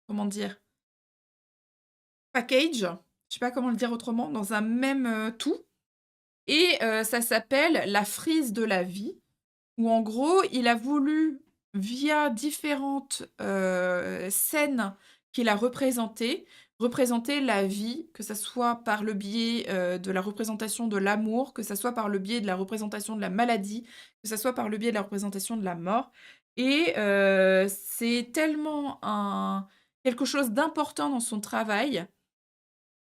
comment dire? Package, je sais pas comment le dire autrement, dans un même, tout et ça s'appelle la frise de la vie, où en gros, il a voulu, via différentes, scènes qu'il a représentées, représenter la vie, que ça soit par le biais, de la représentation de l'amour, que ça soit par le biais de la représentation de la maladie, que ça soit par le biais de la représentation de la mort et c'est tellement un quelque chose d'important dans son travail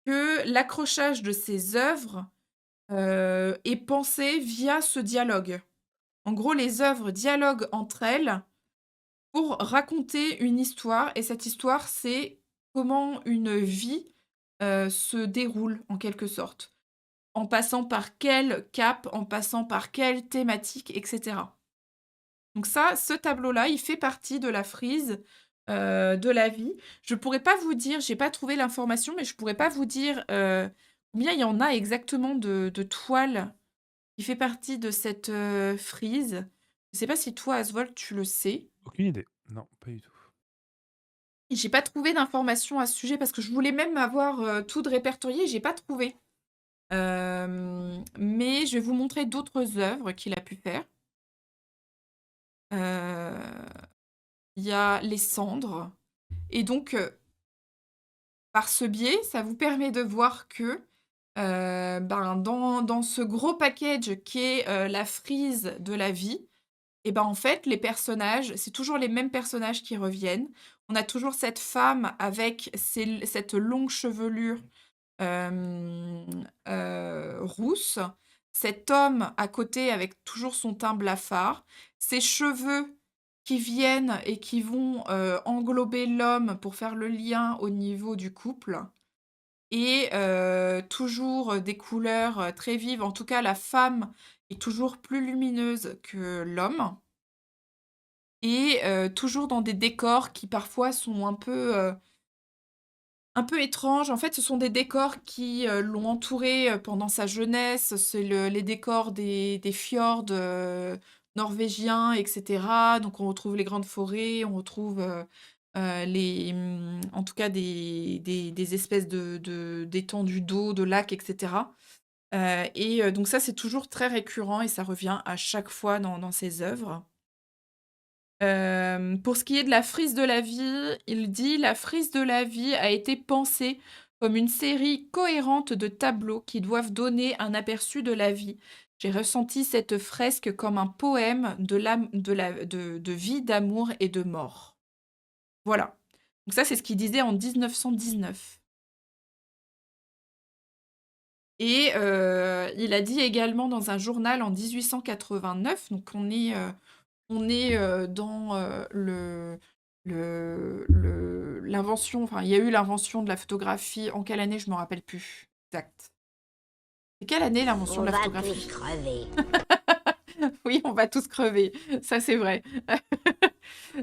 que l'accrochage de ses œuvres, est pensé via ce dialogue. En gros, les œuvres dialoguent entre elles pour raconter une histoire et cette histoire, c'est comment une vie, se déroule en quelque sorte. En passant par quel cap, en passant par quelle thématique et cetera. Donc ça, ce tableau-là, il fait partie de la frise, de la vie. Je pourrais pas vous dire, j'ai pas trouvé l'information, mais je pourrais pas vous dire, combien il y en a exactement de toiles qui fait partie de cette, frise. Je sais pas si toi, Asvold, tu le sais? Aucune idée. Non, pas du tout. Et j'ai pas trouvé d'informations à ce sujet parce que je voulais même avoir, tout de répertorié, j'ai pas trouvé. Mais je vais vous montrer d'autres œuvres qu'il a pu faire. Heu, il y a les cendres et donc, par ce biais, ça vous permet de voir que, ben, dans ce gros package qui est, la frise de la vie. Et ben, en fait, les personnages, c'est toujours les mêmes personnages qui reviennent. On a toujours cette femme avec cette longue chevelure, rousse, cet homme à côté avec toujours son teint blafard, ses cheveux qui viennent et qui vont, englober l'homme pour faire le lien au niveau du couple et toujours, des couleurs, très vives. En tout cas, la femme est toujours plus lumineuse que l'homme. Et toujours dans des décors qui parfois sont un peu étranges. En fait, ce sont des décors qui, l'ont entouré, pendant sa jeunesse. C'est les décors des fjords, norvégiens et cetera. Donc on retrouve les grandes forêts, on retrouve, en tout cas des espèces d'étendues d'eau, de lacs et cetera. Et donc ça, c'est toujours très récurrent et ça revient à chaque fois dans ses œuvres. Pour ce qui est de la frise de la vie, il dit: «La frise de la vie a été pensée comme une série cohérente de tableaux qui doivent donner un aperçu de la vie. J'ai ressenti cette fresque comme un poème de vie, d'amour et de mort». Voilà. Donc ça, c'est ce qu'il disait en 1919 et il a dit également dans un journal en 1889, donc on est, dans, l'invention enfin, il y a eu l'invention de la photographie en quelle année? Je me rappelle plus. Exact. C'est quelle année l'invention On de la va tous photographie? crever. Oui, on va tous crever, ça c'est vrai.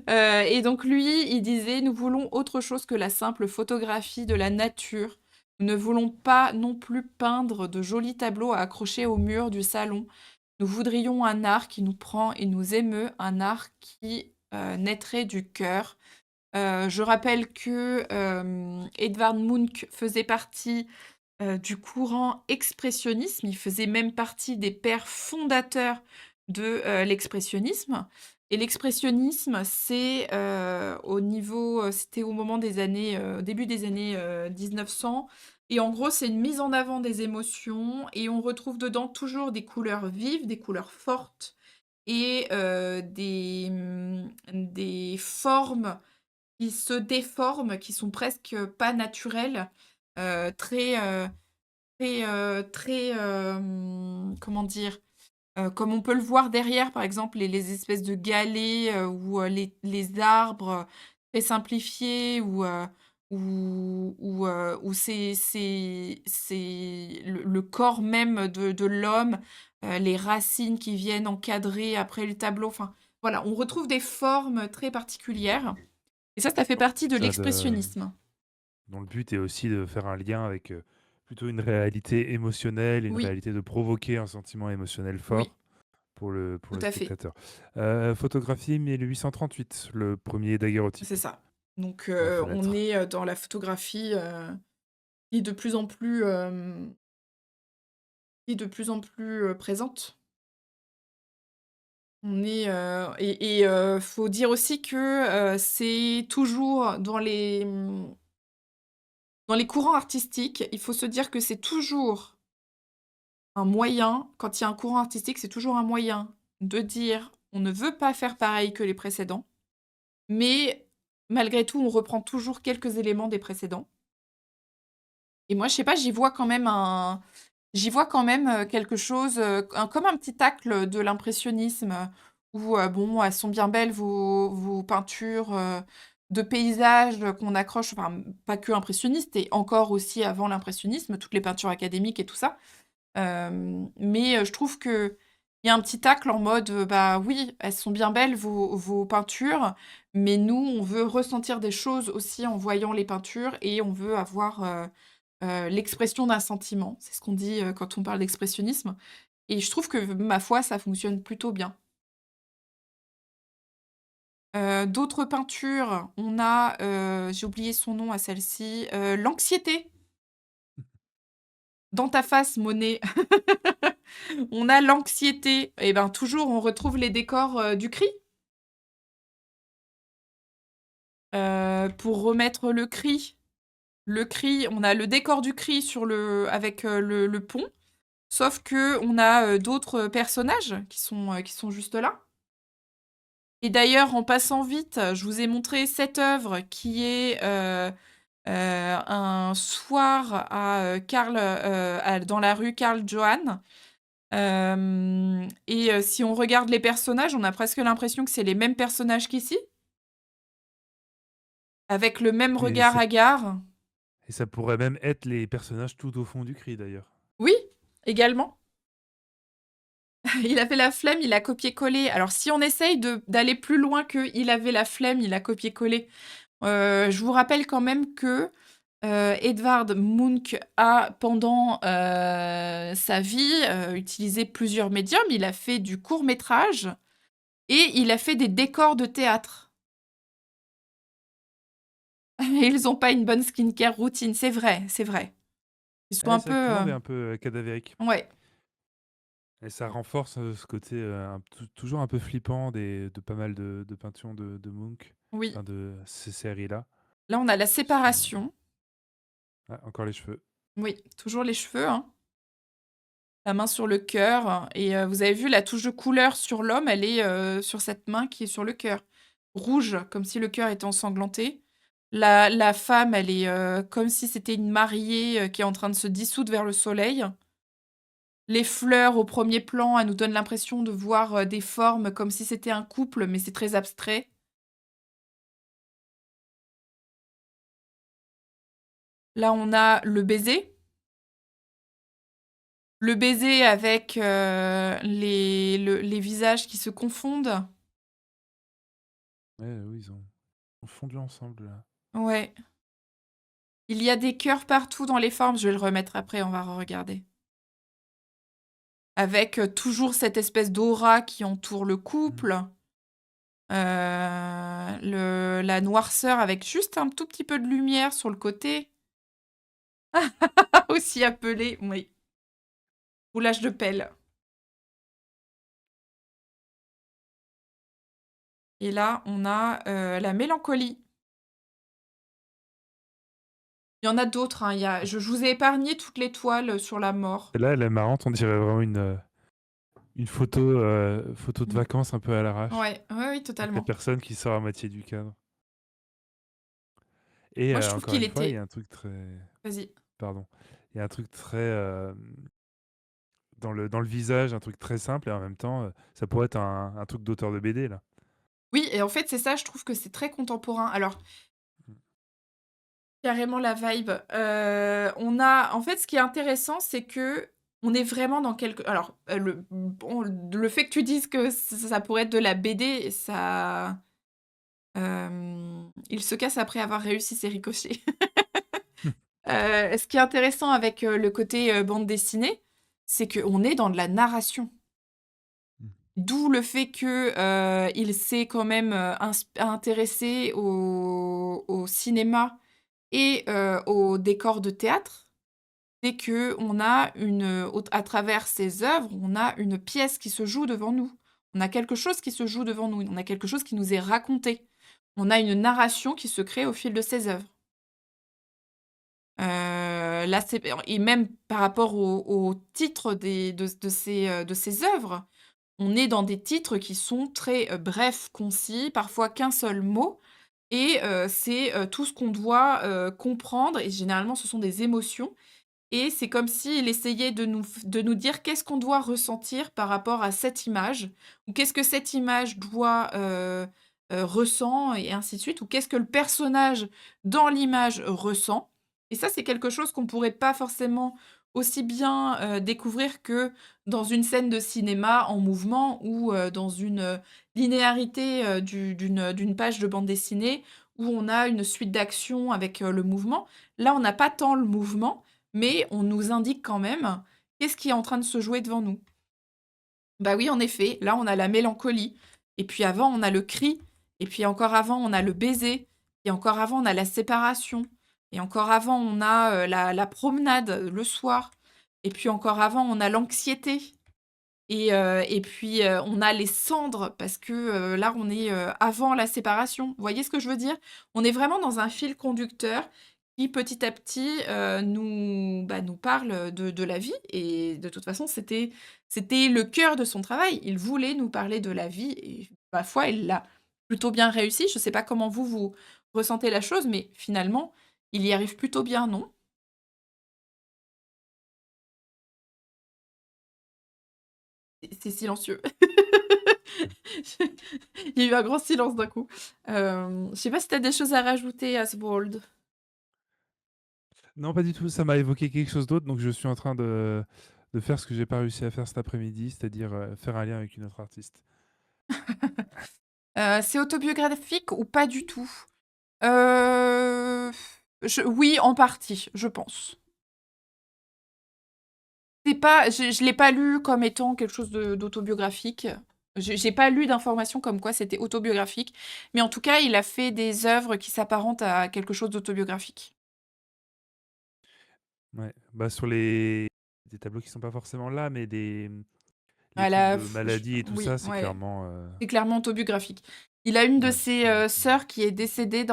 Et donc lui, il disait: «Nous voulons autre chose que la simple photographie de la nature. Nous ne voulons pas non plus peindre de jolis tableaux à accrocher au mur du salon. Nous voudrions un art qui nous prend et nous émeut, un art qui, naîtrait du cœur». Je rappelle que, Edvard Munch faisait partie, du courant expressionnisme. Il faisait même partie des pères fondateurs de, l'expressionnisme et l'expressionnisme, c'est, c'était au moment des années, début des années, 1900 et en gros, c'est une mise en avant des émotions et on retrouve dedans toujours des couleurs vives, des couleurs fortes et des formes qui se déforment, qui sont presque pas naturelles, très, très, comment dire? Comme on peut le voir derrière, par exemple, les espèces de galets, ou, les arbres, très simplifiés ou c'est le corps même de l'homme, les racines qui viennent encadrer après le tableau. Enfin, voilà, on retrouve des formes très particulières et ça fait Bon, partie de ça de l'expressionnisme. dont le but est aussi de faire un lien avec, Plutôt une réalité émotionnelle, une Oui, réalité de provoquer un sentiment émotionnel oui, fort pour tout le à fait. spectateur. Photographie 1838, le premier C'est daguerreotype ça. Donc, en on fenêtre. est, dans la photographie, qui est de plus en plus, présente. On est, faut dire aussi que, c'est toujours dans les courants artistiques, il faut se dire que c'est toujours un moyen, quand il y a un courant artistique, c'est toujours un moyen de dire: «On ne veut pas faire pareil que les précédents», mais malgré tout, on reprend toujours quelques éléments des précédents et moi, je sais pas, j'y vois quand même, quelque chose, comme un petit tacle de l'impressionnisme, où, bon, elles sont bien belles vos peintures, de paysages, qu'on accroche, enfin, pas que impressionnistes et encore aussi avant l'impressionnisme, toutes les peintures académiques et tout ça. Mais, je trouve qu'il y a un petit tacle en mode, bah, oui, elles sont bien belles vos peintures, mais nous, on veut ressentir des choses aussi en voyant les peintures et on veut avoir, l'expression d'un sentiment. C'est ce qu'on dit, quand on parle d'expressionnisme et je trouve que, ma foi, ça fonctionne plutôt bien. D'autres peintures, on a, j'ai oublié son nom à celle-ci, l'anxiété. Dans ta face, Monet. On a l'anxiété et ben, toujours on retrouve les décors, du cri, pour remettre le cri. Le cri, on a le décor du cri sur avec, le pont, sauf qu'on a, d'autres personnages qui sont juste là. Et d'ailleurs, en passant vite, je vous ai montré cette œuvre qui est, un soir à, dans la rue Karl Johan. Si on regarde les personnages, on a presque l'impression que c'est les mêmes personnages qu'ici, avec le même Et regard ça, hagard. et ça pourrait même être les personnages tout au fond du cri d'ailleurs. Oui, également. Il avait la flemme, il a copié-collé. Alors si on essaye d'aller plus loin que «il avait la flemme, il a copié-collé», je vous rappelle quand même que, Edvard Munch a pendant, sa vie, utilisé plusieurs médiums. Il a fait du court-métrage et il a fait des décors de théâtre. Et ils ont pas une bonne skincare routine, c'est vrai, c'est vrai. Ils sont Ouais, un c'est peu, vrai que tout le monde est un peu cadavérique. ouais, Et ça renforce ce côté toujours un peu flippant de pas mal de peintures de Munch, oui. enfin de ces séries-là. Là, on a la Qui sont... séparation. Ah, encore les cheveux. Oui, toujours les cheveux, hein. La main sur le cœur et vous avez vu la touche de couleur sur l'homme, elle est, sur cette main qui est sur le cœur. Rouge, comme si le cœur était ensanglanté. La femme, elle est, comme si c'était une mariée, qui est en train de se dissoudre vers le soleil. Les fleurs au premier plan, elles nous donnent l'impression de voir, des formes comme si c'était un couple, mais c'est très abstrait. Là, on a le baiser. Le baiser avec, les visages qui se confondent. Ouais, oui, ils ont fondu ensemble là. Ouais. Il y a des cœurs partout dans les formes, je vais le remettre après, on va regarder. Avec, toujours cette espèce d'aura qui entoure le Mm. couple. La noirceur avec juste un tout petit peu de lumière sur le côté. Aussi appelé, oui, roulage de pelle. Et là, on a, la mélancolie. Il y en a d'autres, hein, il y a je vous ai épargné toutes les toiles, sur la mort. Et là, elle est marrante, on dirait vraiment une photo, photo de Mmh. vacances un peu à l'arrache, Ouais, ouais, oui, avec la totalement. personne qui sort à moitié du cadre. Et Moi, je trouve encore qu'il une fois, il y était a un truc très... vas-y. Pardon. Il y a un truc très... dans le visage, un truc très simple, et en même temps, ça pourrait être un truc d'auteur de BD, là. Oui et en fait, c'est ça, je trouve que c'est très contemporain. Alors, Mm. carrément la vibe. On a en fait, ce qui est intéressant, c'est que on est vraiment dans quelque alors, le fait que tu dises que ça pourrait être de la BD, ça, il se casse après avoir réussi ses ricochets. Ce qui est intéressant avec, le côté, bande dessinée, c'est qu'on est dans de la narration. Mmh. D'où le fait que, il s'est quand même, intéressé au cinéma et aux décors de théâtre. C'est qu'on a à travers ses œuvres, on a une pièce qui se joue devant nous. On a quelque chose qui se joue devant nous. On a quelque chose qui nous est raconté. On a une narration qui se crée au fil de ses œuvres. Là, et même par rapport au titre de ces œuvres, on est dans des titres qui sont très, brefs, concis, parfois qu'un seul mot et c'est, tout ce qu'on doit, comprendre et généralement ce sont des émotions et c'est comme s'il essayait de nous dire qu'est-ce qu'on doit ressentir par rapport à cette image ou qu'est-ce que cette image doit, ressent et ainsi de suite ou qu'est-ce que le personnage dans l'image ressent et ça, c'est quelque chose qu'on pourrait pas forcément aussi bien, découvrir que dans une scène de cinéma en mouvement ou, dans une, linéarité, d'une page de bande dessinée où on a une suite d'actions avec, le mouvement. Là, on n'a pas tant le mouvement, mais on nous indique quand même qu'est-ce qui est en train de se jouer devant nous. Bah oui, en effet, là, on a la mélancolie et puis avant, on a le cri et puis encore avant, on a le baiser et encore avant, on a la séparation et encore avant, on a, la promenade, le soir et puis encore avant, on a l'anxiété et puis, on a les cendres parce que, là, on est, avant la séparation. Vous voyez ce que je veux dire? On est vraiment dans un fil conducteur qui, petit à petit, nous parle, de la vie et de toute façon, c'était le cœur de son travail. Il voulait nous parler de la vie et ma foi, il l'a plutôt bien réussi. Je ne sais pas comment vous ressentez la chose, mais finalement, il y arrive plutôt bien, non? C'est silencieux. Il y a eu un grand silence d'un coup. Je sais pas si tu as des choses à rajouter à Asbold? Non, pas du tout, ça m'a évoqué quelque chose d'autre, donc je suis en train de faire ce que j'ai pas réussi à faire cet après-midi, c'est-à-dire, faire un lien avec une autre artiste. C'est autobiographique ou pas du tout? Heu, oui, en partie, je pense. C'est pas je l'ai pas lu comme étant quelque chose d'autobiographique. J'ai pas lu d'informations comme quoi c'était autobiographique, mais en tout cas, il a fait des œuvres qui s'apparentent à quelque chose d'autobiographique. Ouais, bah, sur les des tableaux qui sont pas forcément là, mais les À trucs la de f j maladie et tout Oui, ça, c'est ouais, clairement, c'est clairement autobiographique. Il a une de ouais, ses, donc sœurs qui est décédée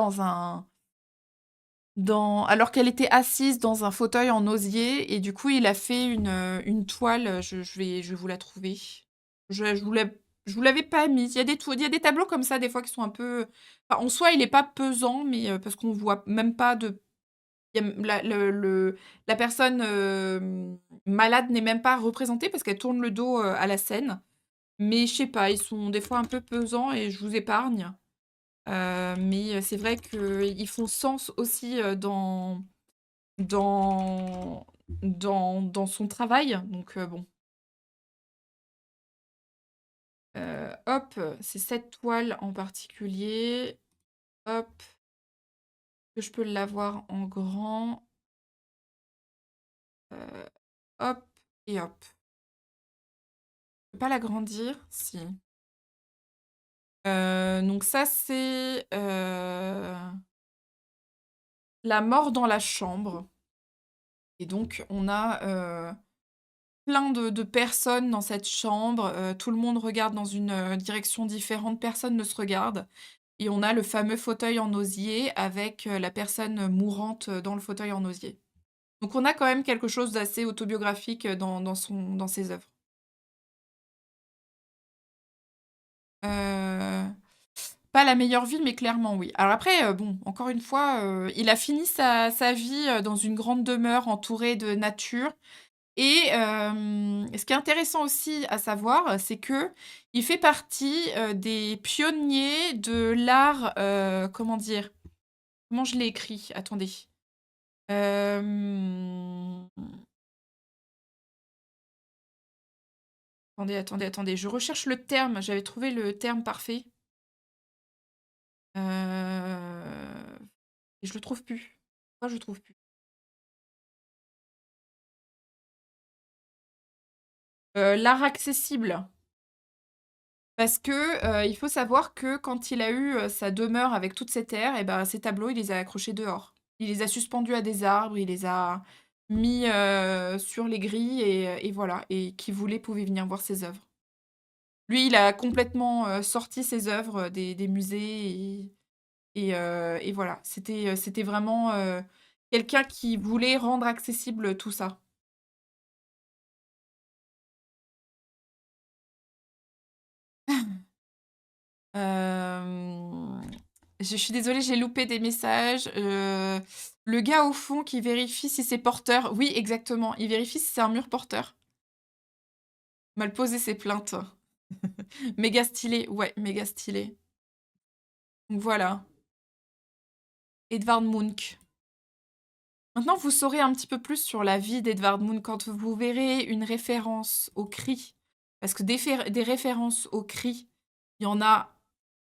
alors qu'elle était assise dans un fauteuil en osier et du coup, il a fait une toile, je vais vous la trouver. Je vous l'avais pas mise. Il y a des tableaux comme ça, des fois, qui sont un peu enfin, en soi, il est pas pesant, mais parce qu'on voit même pas de il y a m la personne, malade n'est même pas représentée parce qu'elle tourne le dos, à la scène. Mais je sais pas, ils sont des fois un peu pesants et je vous épargne. Mais c'est vrai qu'ils font sens aussi, dans dans son travail, donc bon. Hop, c'est cette toile en particulier. Hop, que je peux l'avoir en grand. Heu, hop et hop. Je peux pas l'agrandir? Si. Donc ça, c'est, La mort dans la chambre et donc on a, plein de personnes dans cette chambre, tout le monde regarde dans une, direction différente, personne ne se regarde et on a le fameux fauteuil en osier avec, la personne mourante, dans le fauteuil en osier. Donc on a quand même quelque chose d'assez autobiographique, dans ses œuvres. Heu, Pas la meilleure vie, mais clairement oui. Alors après, bon, encore une fois, il a fini sa vie, dans une grande demeure entourée de nature. Et ce qui est intéressant aussi à savoir, c'est que il fait partie, des pionniers de l'art, comment dire? Comment je l'ai écrit? Attendez. Hem, attendez, je recherche le terme, j'avais trouvé le terme parfait. Et je le trouve plus. Pourquoi je le trouve plus? L'art accessible. Parce que, il faut savoir que quand il a eu, sa demeure avec toutes ces terres et ben, ses tableaux, il les a accrochés dehors. Il les a suspendus à des arbres, il les a mis, sur les grilles et voilà et qui voulait pouvait venir voir ses œuvres. Lui, il a complètement, sorti ses œuvres, des musées et voilà. C'était vraiment, quelqu'un qui voulait rendre accessible tout ça. Hem, je suis désolée, j'ai loupé des messages. Le gars au fond qui vérifie si c'est porteur. Oui, exactement, il vérifie si c'est un mur porteur. Mal posé ses plaintes. Méga stylé, ouais, méga stylé. Donc voilà, Edvard Munch. Maintenant, vous saurez un petit peu plus sur la vie d'Edvard Munch quand vous verrez une référence au cri. Parce que des références au cri, il y en a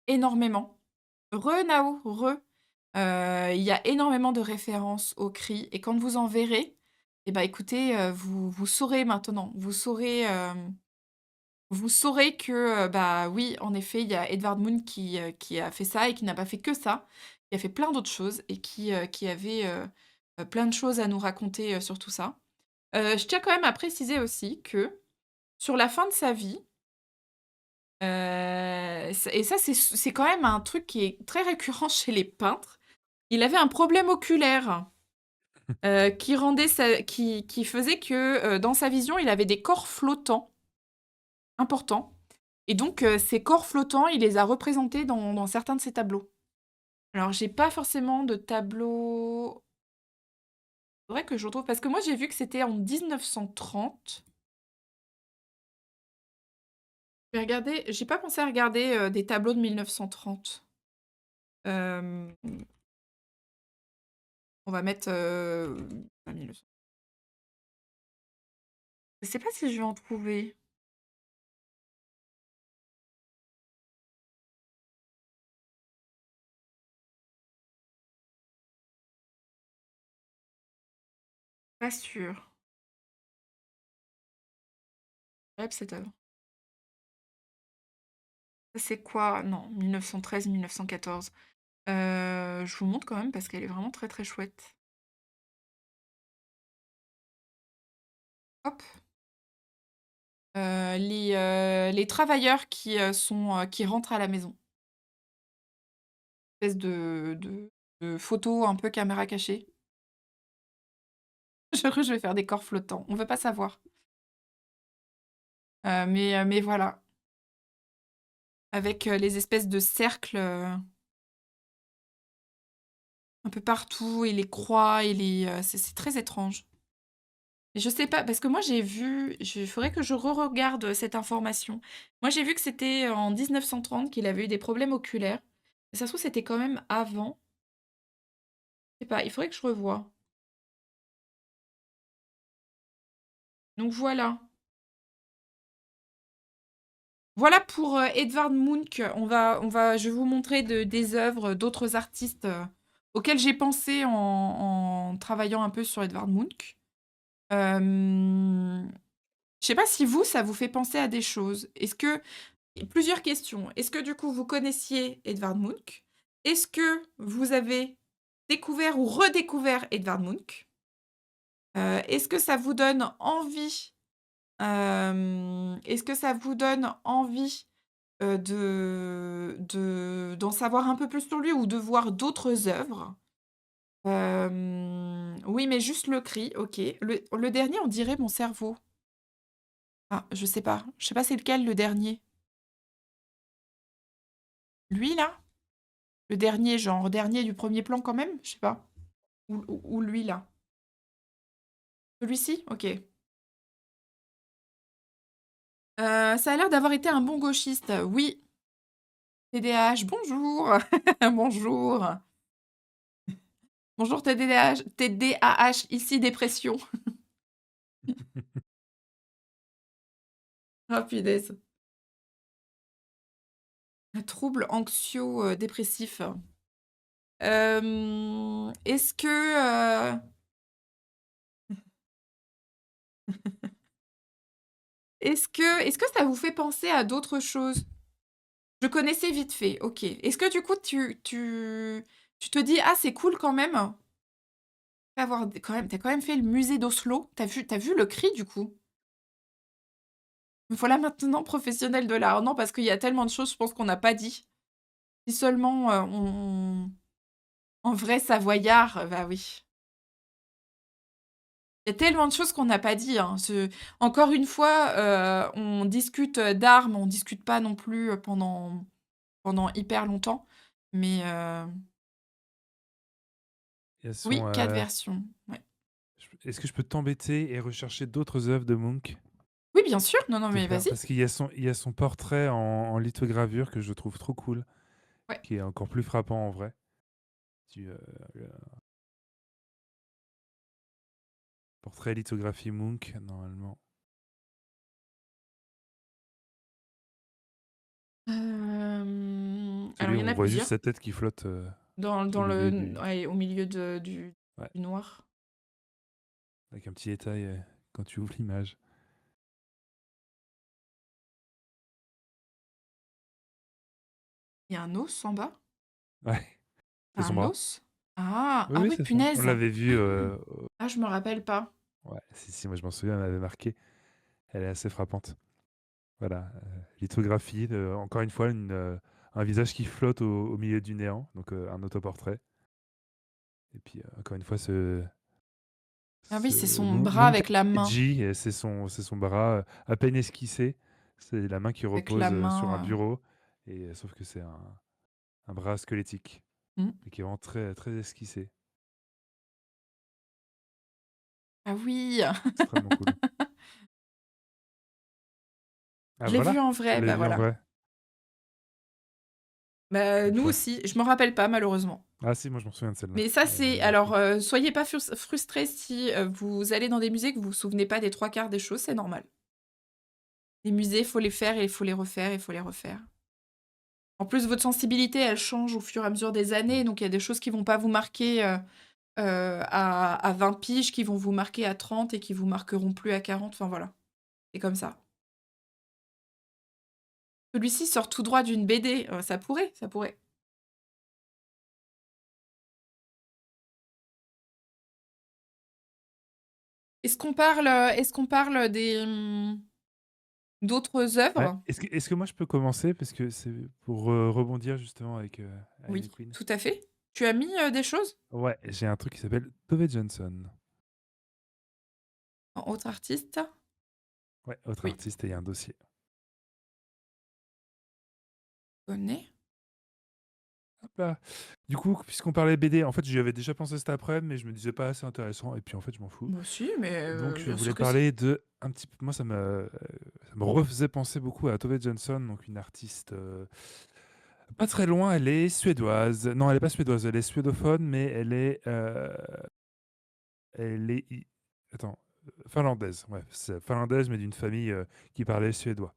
énormément. Re Nao, re. Il y a énormément de références au cri et quand vous en verrez, et bah, écoutez, vous saurez maintenant. Vous saurez que, bah, oui, en effet, il y a Edvard Munch qui a fait ça et qui n'a pas fait que ça, qui a fait plein d'autres choses et qui avait, plein de choses à nous raconter, sur tout ça. Je tiens quand même à préciser aussi que, sur la fin de sa vie, et ça, c'est quand même un truc qui est très récurrent chez les peintres. Il avait un problème oculaire, qui rendait qui faisait que, dans sa vision, il avait des corps flottants importants et donc ces corps flottants, il les a représentés dans certains de ses tableaux. Alors j'ai pas forcément de tableau faudrait que je retrouve parce que moi j'ai vu que c'était en 1930. Je vais regarder j'ai pas pensé à regarder, des tableaux de 1930. Hem, on va mettre, pas 1900. Je sais pas si je vais en trouver. Pas sûre. Hop, cette œuvre. Ça c'est quoi? Non, 1913-1914. Je vous montre quand même parce qu'elle est vraiment très, très chouette. Hop, les travailleurs qui rentrent à la maison. Espèce de photo un peu caméra cachée. Je vais faire des corps flottants, on veut pas savoir. Mais voilà, avec, les espèces de cercles, un peu partout et les croix et c'est très étrange. Et je sais pas, parce que moi j'ai vu, il faudrait que je re-regarde cette information. Moi j'ai vu que c'était en 1930 qu'il avait eu des problèmes oculaires. Mais ça se trouve, c'était quand même avant. Je sais pas, il faudrait que je revoie. Donc voilà. Voilà pour Edvard Munch. Je vais vous montrer des œuvres d'autres artistes auxquels j'ai pensé en travaillant un peu sur Edvard Munch. Je sais pas si vous, ça vous fait penser à des choses. Plusieurs questions. Est-ce que du coup, vous connaissiez Edvard Munch? Est-ce que vous avez découvert ou redécouvert Edvard Munch? Est-ce que ça vous donne envie, est-ce que ça vous donne envie, d'en savoir un peu plus sur lui ou de voir d'autres œuvres? Oui, mais juste le cri, OK. Le dernier, on dirait mon cerveau. Ah, je sais pas. Je sais pas c'est lequel le dernier. Lui là? Le dernier, genre dernier du premier plan quand même? Je sais pas. Ou lui là? Celui-ci? OK. Ça a l'air d'avoir été un bon gauchiste. Oui, TDAH, bonjour! Bonjour! Bonjour TDAH, TDAH, ici dépression. Ah punaise. Un trouble anxio, dépressif. Est-ce que, Est-ce que ça vous fait penser à d'autres choses? Je connaissais vite fait, OK. Est-ce que du coup tu te dis: «Ah c'est cool quand même d'avoir d quand même tu quand même fait le musée d'Oslo». T'as vu le cri du coup? Me voilà maintenant professionnelle de l'art. Non, parce qu'il y a tellement de choses, je pense qu'on n'a pas dit. Si seulement, on en vrai savoyard, bah oui. Il y a tellement de choses qu'on n'a pas dit, hein. Encore une fois, on discute, d'art, mais on discute pas non plus, pendant hyper longtemps. Mais, Et elles sont, oui, 4 versions, ouais. est-ce que je peux t'embêter et rechercher d'autres œuvres de Munch? Oui, bien sûr, non, non, Te mais faire vas-y. parce qu'il y a son portrait en lithogravure que je trouve trop cool, Ouais. qui est encore plus frappant en vrai. Tu, le portrait lithographie Munch normalement. Alors Celui il où y en on a voit juste plusieurs sa tête qui flotte, au dans milieu le du ouais, au milieu de du ouais, du noir. avec un petit détail, quand tu ouvres l'image. Il y a un os en bas? Ouais, c'est son Un bras. os? Ah! Oui, Ah oui, oui, c'est son on punaise! l'avait vu, Ah, je me rappelle pas. ouais, si, si, moi je m'en souviens, elle m'avait marqué. Elle est assez frappante. Voilà, lithographie, encore une fois, un visage qui flotte au milieu du néant, donc un autoportrait. Et puis, encore une fois, Ah oui, ce c'est son bras Munch avec la main. G, c'est son bras à peine esquissé. C'est la main qui Avec repose la sur un main, bureau, et sauf que c'est un bras squelettique, mmh. et qui est vraiment très, très esquissé. Ah oui! Extrêmement cool. Ah Je l'ai vu voilà, en tu vrai, l'as bah vu en voilà. vrai. Bah, Une nous fois. aussi, je me rappelle pas malheureusement. Ah si, moi je m'en souviens de celle-là. Mais ça, Elle c'est m'avait alors, marqué. soyez pas frustrés si, vous allez dans des musées que vous vous souvenez pas des 3 quarts des choses, c'est normal. Les musées, faut les faire et il faut les refaire et il faut les refaire. En plus, votre sensibilité, elle change au fur et à mesure des Mm. années, donc il y a des choses qui vont pas vous marquer, à 20 piges, qui vont vous marquer à 30 et qui vous marqueront plus à 40, enfin voilà, c'est comme ça. Celui-ci sort tout droit d'une BD, ça pourrait, ça pourrait. Est-ce qu'on parle d'autres Ouais. œuvres? Est-ce que moi je peux commencer parce que c'est pour rebondir justement avec Harley Oui, Quinn. tout à fait. Tu as mis, des choses? Ouais, j'ai un truc qui s'appelle Tove Johnson. En autre artiste? Ouais, autre Oui, artiste, et il y a un dossier. connais. Hop là. Du coup, puisqu'on parlait BD, en fait, j'y avais déjà pensé cet après, mais je me disais pas assez intéressant, et puis en fait, je m'en fous. Moi aussi, mais Donc, je bien voulais sûr que si. parler de un petit peu. Moi, ça me refaisait penser beaucoup à Tove Johnson, donc une artiste pas très loin. Elle est suédoise. Non, elle est pas suédoise. Elle est suédophone, mais elle est attends, finlandaise. Ouais, c'est finlandaise, mais d'une famille qui parlait suédois.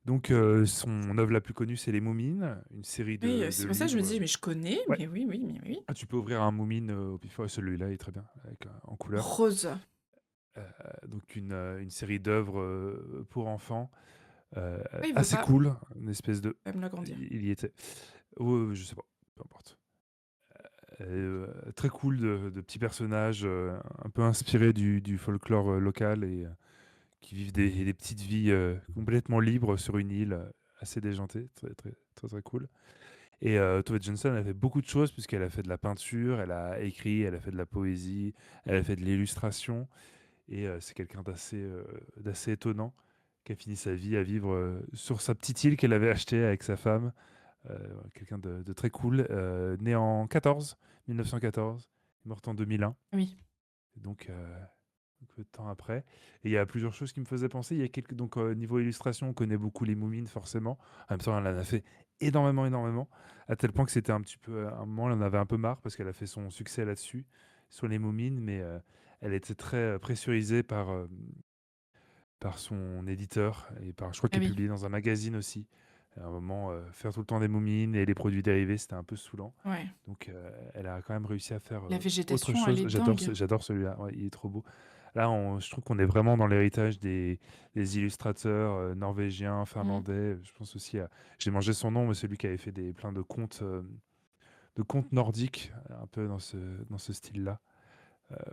Donc, son œuvre la plus connue, c'est Les Moumines, une série Oui, de c'est pour ça que je me livres. dis: «Mais je connais, Ouais. mais oui, oui, mais oui». Ah, tu peux ouvrir un Moumine au pif. Ouais, celui-là il est très bien, en couleur. Rose. Donc, une série d'œuvres pour enfants, Oui, il veut assez pas cool, une espèce de. me l'agrandir. Il y était. Je sais pas, peu importe. Très cool de petits personnages un peu inspirés du folklore local, et qui vivent des petites vies complètement libres sur une île assez déjantée, très, très, très, très cool. Et Tove Johnson a fait beaucoup de choses, puisqu'elle a fait de la peinture, elle a écrit, elle a fait de la poésie, elle a fait de l'illustration, et c'est quelqu'un d'assez étonnant, qui a fini sa vie à vivre sur sa petite île qu'elle avait achetée avec sa femme. Quelqu'un de très cool, né en 1914, morte en 2001, Oui. donc peu de temps après. Et il y a plusieurs choses qui me faisaient penser. Il y a donc niveau illustration, on connaît beaucoup les Moumines forcément. En même temps, elle en a fait énormément, énormément, à tel point que c'était un petit peu, à un moment, elle en avait un peu marre parce qu'elle a fait son succès là-dessus, sur les Moumines, mais elle était très pressurisée par son éditeur, et je crois Ah qu'elle est oui. publiée dans un magazine aussi. À un moment, faire tout le temps des Moumines et les produits dérivés, c'était un peu saoulant. Ouais. Donc, elle a quand même réussi à faire La autre végétation, elle chose. est dingue. J'adore celui-là. Ouais, il est trop beau. Là, je trouve qu'on est vraiment dans l'héritage des illustrateurs norvégiens, Mmh. finlandais. Je pense aussi à... J'ai mangé son nom, mais celui qui avait fait plein de contes nordiques, un peu dans ce style-là.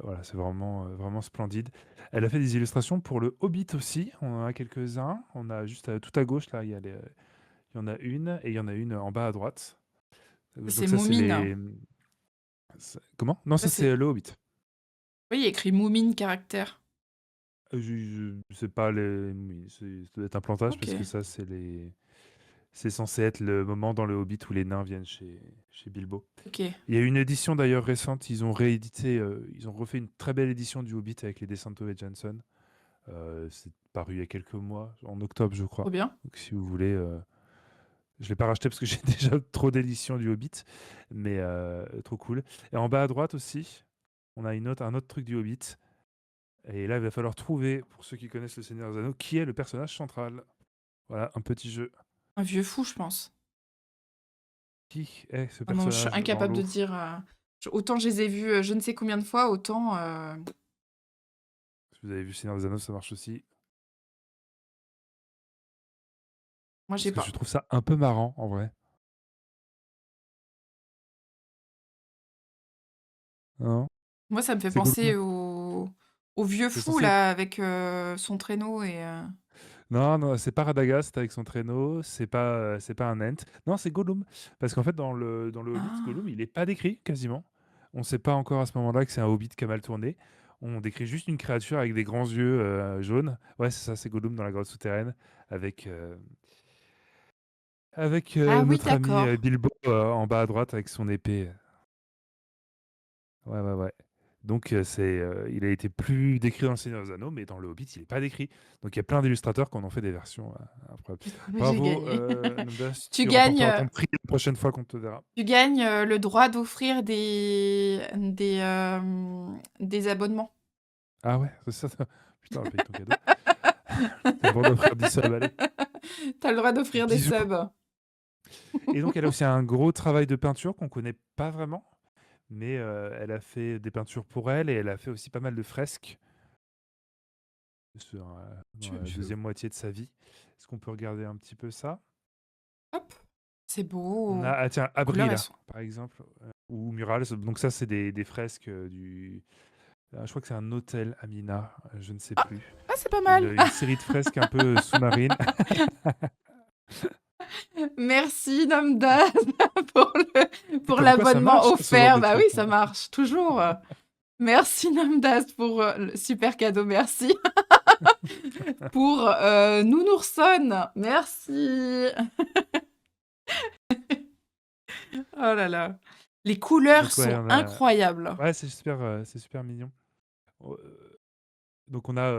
Voilà, c'est vraiment splendide. Elle a fait des illustrations pour le Hobbit aussi. On en a quelques-uns. On a juste tout à gauche, là, il y en a une, et il y en a une en bas à droite. C'est Donc ça, c'est Moumine. les... Comment? Non, Ça, ça, c'est c'est... le Hobbit. Oui, il y a écrit Moumine caractère. C'est pas les... oui, ça doit être un plantage, Ok, parce que ça, c'est censé être le moment dans le Hobbit où les nains viennent chez Bilbo. ok. Il y a une édition d'ailleurs récente, ils ont réédité, ils ont refait une très belle édition du Hobbit avec les dessins de Tove Jansson. C'est paru il y a quelques mois, en octobre, je Trop crois. bien. Donc si vous voulez, je l'ai pas racheté parce que j'ai déjà trop d'éditions du Hobbit, mais trop cool. Et en bas à droite aussi, on a un autre truc du Hobbit. Et là, il va falloir trouver, pour ceux qui connaissent le Seigneur des Anneaux, qui est le personnage central. Voilà, un petit jeu. Un vieux fou, je pense. Qui est ce Oh non, je suis personnage dans incapable de l'eau? dire. Autant je les ai vus je ne sais combien de fois, autant. Si vous avez vu Seigneur des Anneaux, ça marche aussi. Moi, Parce j'ai que je pas. trouve ça un peu marrant, en vrai. Non? Moi, ça me fait C'est penser Gollum. au vieux C'est fou, censé être... là, avec son traîneau et. Non, non, c'est pas Radagast avec son traîneau, c'est pas un Ent. Non, c'est Gollum. Parce qu'en fait, dans le Hobbit, Ah, Gollum, il est pas décrit, quasiment. On sait pas encore à ce moment-là que c'est un Hobbit qui a mal tourné. On décrit juste une créature avec des grands yeux jaunes. Ouais, c'est ça, c'est Gollum dans la grotte souterraine, avec, ah oui, notre ami d'accord. Bilbo en bas à droite avec son épée. Ouais, ouais, ouais. Donc, il a été plus décrit dans Le Seigneur des Anneaux, mais dans Le Hobbit, il n'est pas décrit. Donc, il y a plein d'illustrateurs qui en ont fait des versions. Après. J'ai Bravo, gagné. Namdas, Tu tu gagnes, remporteras ton prix la prochaine fois qu'on te verra. tu gagnes le droit d'offrir des abonnements. Ah ouais, c'est ça. Putain, on a payé ton cadeau. T'as le droit d'offrir 10 subs, allez. T'as le droit d'offrir des Bisous. subs. Et donc, elle a aussi un gros travail de peinture qu'on connaît pas vraiment, mais elle a fait des peintures pour elle et elle a fait aussi pas mal de fresques dans la deuxième moitié de sa vie. Est-ce qu'on peut regarder un petit peu ça? Hop, c'est On a, beau. ah tiens, Les Abri couleurs, elles là, sont. par exemple, ou Murals. Donc ça, c'est des fresques je crois que c'est un hôtel à Mina, je ne sais Ah, plus. ah, c'est pas mal. Une série de fresques un peu sous-marines. Merci Namdaz pour pour Comme quoi ça l'abonnement marche, ce genre offert. de Bah oui, truc, ça hein. marche toujours. Merci Namdaz pour le super cadeau. Merci pour Nounourson. Merci. Oh là là. Les couleurs Donc ouais, sont incroyables. ouais, c'est super mignon. Donc on a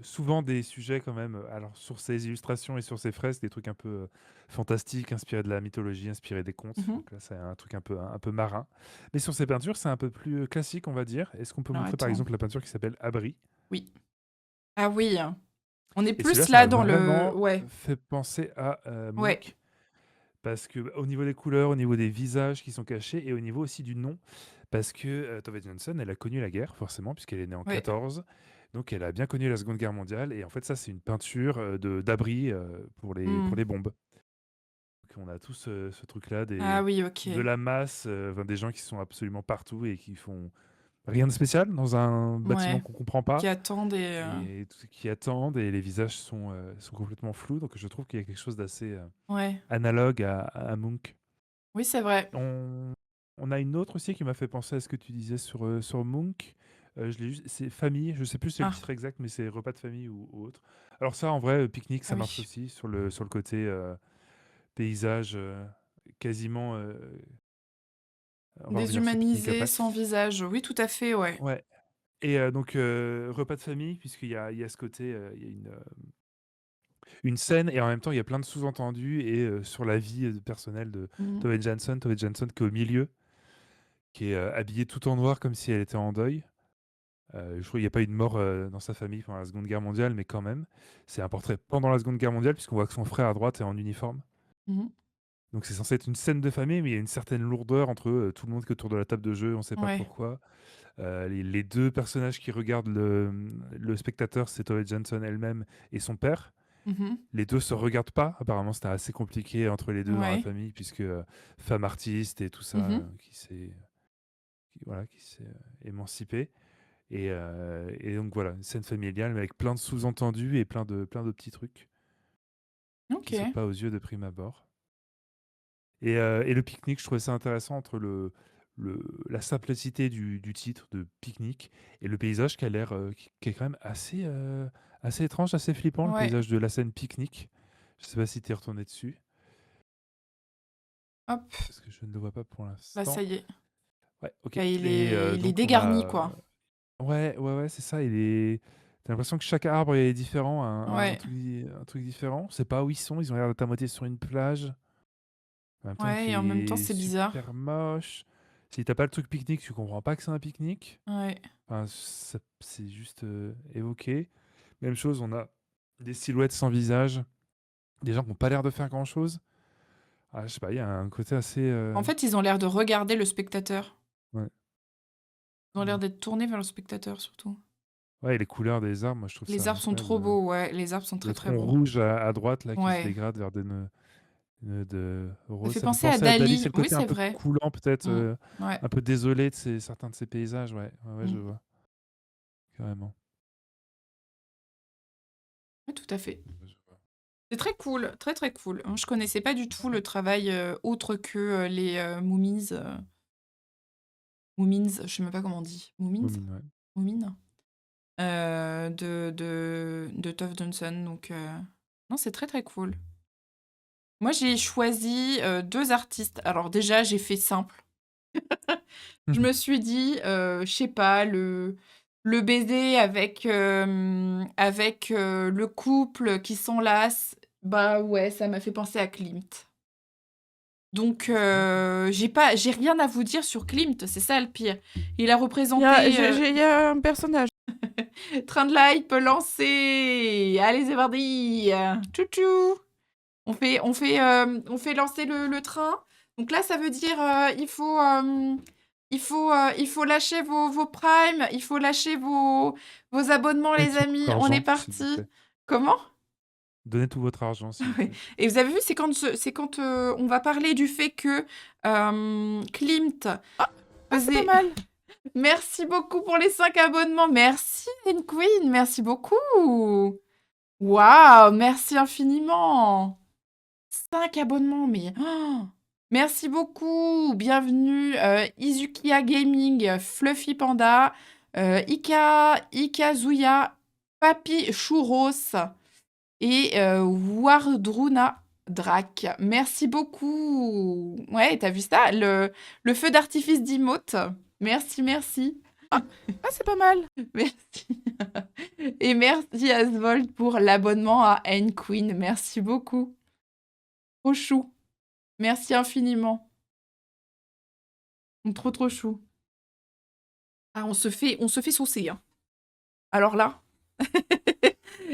souvent des sujets quand même, alors sur ces illustrations et sur ces fresques, des trucs un peu fantastiques, inspirés de la mythologie, inspirés des contes. Mhm. Donc là, c'est un truc un peu marin. Mais sur ces peintures, c'est un peu plus classique, on va dire. Est-ce qu'on peut Alors montrer par attends. exemple la peinture qui s'appelle Abri? Oui. Ah oui. On est Et celui-là, plus ça là m'a dans le. vraiment Ouais. fait penser à Ouais. Munch. Parce que au niveau des couleurs, au niveau des visages qui sont cachés et au niveau aussi du nom, parce que Tove Jansson, elle a connu la guerre forcément puisqu'elle est née en Ouais. 14, donc elle a bien connu la Seconde Guerre mondiale et en fait ça c'est une peinture de d'abri pour Hmm. les bombes. Donc, on a tous ce truc-là Ah oui, ok. de la masse, enfin, des gens qui sont absolument partout et qui font rien de spécial dans un bâtiment Ouais. qu'on comprend Qui pas attendent et. et qui attendent et les visages sont complètement flous. Donc je trouve qu'il y a quelque chose d'assez Ouais. analogue à Munch. Oui, c'est vrai. On, on a une autre aussi qui m'a fait penser à ce que tu disais sur Munch. C'est famille, je sais plus c'est le Ah, titre exact, mais c'est repas de famille ou autre. Alors ça, en vrai, pique-nique, ah ça marche oui. aussi sur le côté paysage quasiment on va revenir sur pique-nique Déshumanisé, après. sans visage. Oui, tout à fait, ouais. Ouais. Et donc repas de famille, il y a ce côté, il y a une scène et en même temps il y a plein de sous-entendus et sur la vie personnelle de Mhm. Tove Jansson qui est au milieu, qui est habillée tout en noir comme si elle était en deuil. Je crois qu'il n'y a pas eu de mort dans sa famille pendant la Seconde Guerre mondiale, mais quand même. C'est un portrait pendant la Seconde Guerre mondiale, puisqu'on voit que son frère à droite est en uniforme. Mhm. Donc c'est censé être une scène de famille, mais il y a une certaine lourdeur entre tout le monde qui est autour de la table de jeu, on ne sait pas Ouais. pourquoi. Les 2 personnages qui regardent le spectateur, c'est Tove Jansson elle-même et son père. Mmh. Les 2 se regardent pas. Apparemment, c'était assez compliqué entre les 2 dans la Ouais. famille puisque, femme artiste et tout ça, Mmh. qui s'est émancipée et donc voilà, une scène familiale mais avec plein de sous-entendus et plein de petits trucs qui sautent OK. pas aux yeux de prime abord. Et le pique-nique, je trouvais ça intéressant entre la simplicité du titre de pique-nique et le paysage qui a l'air, qui est quand même assez étrange, assez flippant, le Ouais. paysage de la scène pique-nique. Je sais pas si tu es retourné dessus, Hop. parce que je ne le vois pas pour Bah, ça l'instant. y est. Ouais, OK. Bah, Et il est donc on dégarni, a quoi. ouais, ouais, ouais, c'est ça, tu l'impression que chaque arbre est différent, un Ouais. truc différent. On sait pas où ils sont, ils ont l'air d'être à moitié sur une plage. En même temps, il Ouais et en même temps, fait c'est bizarre. super moche. Si t'as pas le truc pique-nique, tu comprends pas que c'est un pique-nique. Ouais. Enfin, c'est juste évoqué. Même chose, on a des silhouettes sans visage, des gens qui n'ont pas l'air de faire grand-chose. Ah, je sais pas, il y a un côté assez... En fait, ils ont l'air de regarder le spectateur. ouais. Ils ont l'air Mm. d'être tournés vers le spectateur, surtout. Ouais, et les couleurs des arbres, moi je trouve Les ça arbres sont incroyable. trop beaux, ouais. Les arbres sont Le très, très tronc beaux. rouge à droite, là, qui se Ouais. dégrade vers des nœuds de Ça rose. fait Ça fait penser à penser à Dali. Dali. C'est le Oui, côté un c'est peu vrai. coulant, peut-être, Mmh. Ouais. un peu désolé de certains de ces paysages. Ouais, ouais, ouais, je Mmh. vois, carrément. Ouais, tout à fait. Je vois. C'est très cool, très, très cool. Moi, je connaissais pas du tout le travail, autre que, les, Moomins, je sais même pas comment on dit. Moomins? Momine, ouais. Moomins? De Tove Jansson, donc non, c'est très, très cool. Moi, j'ai choisi, 2 artistes. Alors déjà, j'ai fait simple. Je me suis dit, je sais pas, le baiser avec, le couple qui s'enlace, bah, ouais, ça m'a fait penser à Klimt. Donc D'accord. j'ai rien à vous dire sur Klimt, c'est ça le pire. Il a représenté, Il y a un personnage. train de l'hype lancé! Allez, c'est parti! Tchou-tchou! On fait lancer le train. Donc là, ça veut dire, il faut lâcher vos primes, il faut lâcher vos abonnements, Donnez les tout votre amis. On est argent, s'il vous parti. plaît. Comment? Donnez tout votre argent, s'il vous Ouais. plaît. Et vous avez vu, c'est quand, on va parler du fait que, Klimt Ah, c'est pas faisait mal. merci beaucoup pour les 5 abonnements. Merci, Anne Queen, merci beaucoup. Waouh, merci infiniment. 5 abonnements, mais oh, merci beaucoup. Bienvenue, Izukiya Gaming, Fluffy Panda, Ikazuya, Papi Churros et Wardruna Drak. Merci beaucoup. Ouais, t'as vu ça? Le feu d'artifice d'emote. Merci, merci. Ah, c'est pas mal. Merci. Et merci à Svold pour l'abonnement à Anne Queen. Merci beaucoup. Trop chou. Merci infiniment. Trop, trop chou. Ah, on se fait saucer, hein. Alors là,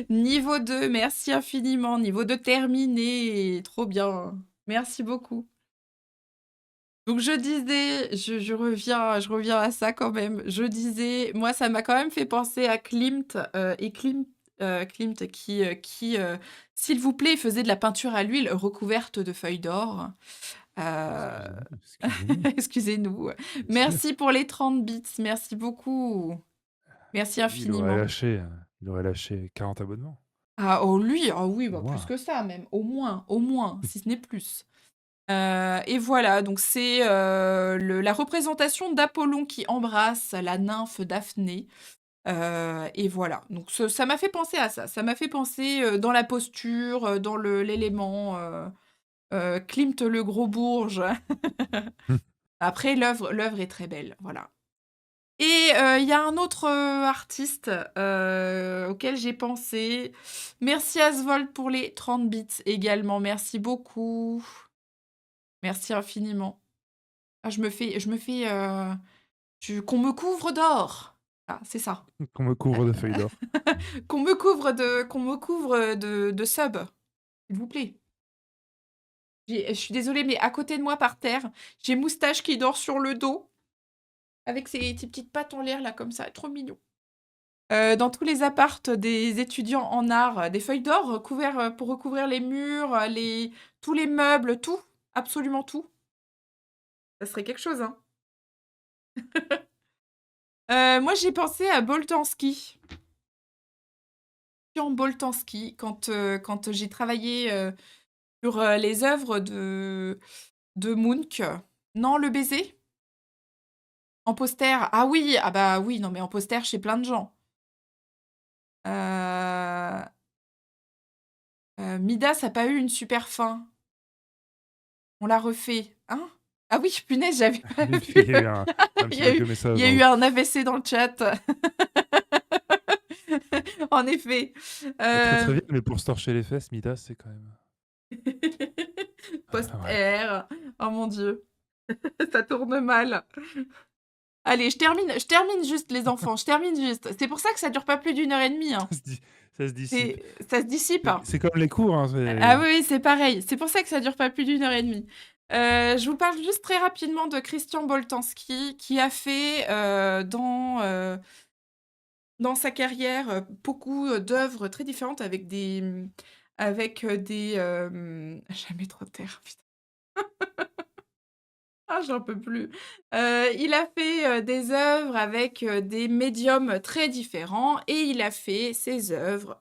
niveau 2, merci infiniment. Niveau 2 terminé. Trop bien. Merci beaucoup. Donc je disais, je reviens à ça quand même. Je disais, moi ça m'a quand même fait penser à Klimt et Klimt qui s'il vous plaît, faisait de la peinture à l'huile recouverte de feuilles d'or. Euh, Excusez-nous, Excusez-nous. bien sûr. Merci pour les 30 bits. Merci beaucoup. Merci Lui, infiniment. il aurait lâché 40 abonnements. Ah, oh lui, ah oui, Au bah, plus moins. que ça même. Au moins, si ce n'est plus. Et voilà, donc c'est la représentation d'Apollon qui embrasse la nymphe Daphné. Et voilà, donc ça m'a fait penser à ça. Ça m'a fait penser dans la posture, dans l'élément. Klimt le gros bourge. Après, l'œuvre est très belle, voilà. Et il y a un autre artiste auquel j'ai pensé. Merci à Svold pour les 30 bits également. Merci beaucoup. Merci infiniment. Ah, qu'on me couvre d'or. Ah, c'est ça. Qu'on me couvre de feuilles d'or. Qu'on me couvre de subs, s'il vous plaît. Je suis désolée, mais à côté de moi par terre, j'ai Moustache qui dort sur le dos avec ses petites pattes en l'air là comme ça, trop mignon. Dans tous les apparts des étudiants en art, des feuilles d'or recouverts, pour recouvrir les murs, tous les meubles, tout, absolument tout. Ça serait quelque chose, hein. Moi, j'ai pensé à Boltanski. Christian Boltanski, quand j'ai travaillé, sur, les œuvres de Munch. Non, Le Baiser? En poster? Ah oui! Ah bah oui, non mais en poster chez plein de gens. Heu Midas a pas eu une super fin. On l'a refait, hein? Ah oui, punaise, j'avais pas Oui, vu il y a eu le un il petit y a quelques eu il messages y a dans eu le un AVC dans le chat. En effet, bah, très, très heu bien, mais pour se torcher les fesses, Midas, c'est quand même ouais. poster. Oh mon Dieu, ça tourne mal. Allez, je termine juste les enfants, je termine juste. C'est pour ça que ça dure pas plus d'1 heure et demie, hein. Ça se dit ça se dissipe. Ça se dissipe, hein. C'est comme les cours, hein, Ah oui, c'est oui, c'est pareil. C'est pour ça que ça dure pas plus d'1 heure et demie. Je vous parle juste très rapidement de Christian Boltanski qui a fait, dans sa carrière, beaucoup, d'œuvres très différentes jamais trop terre, putain. Ah, j'en peux plus. Il a fait, des œuvres avec, des médiums très différents et il a fait ses œuvres,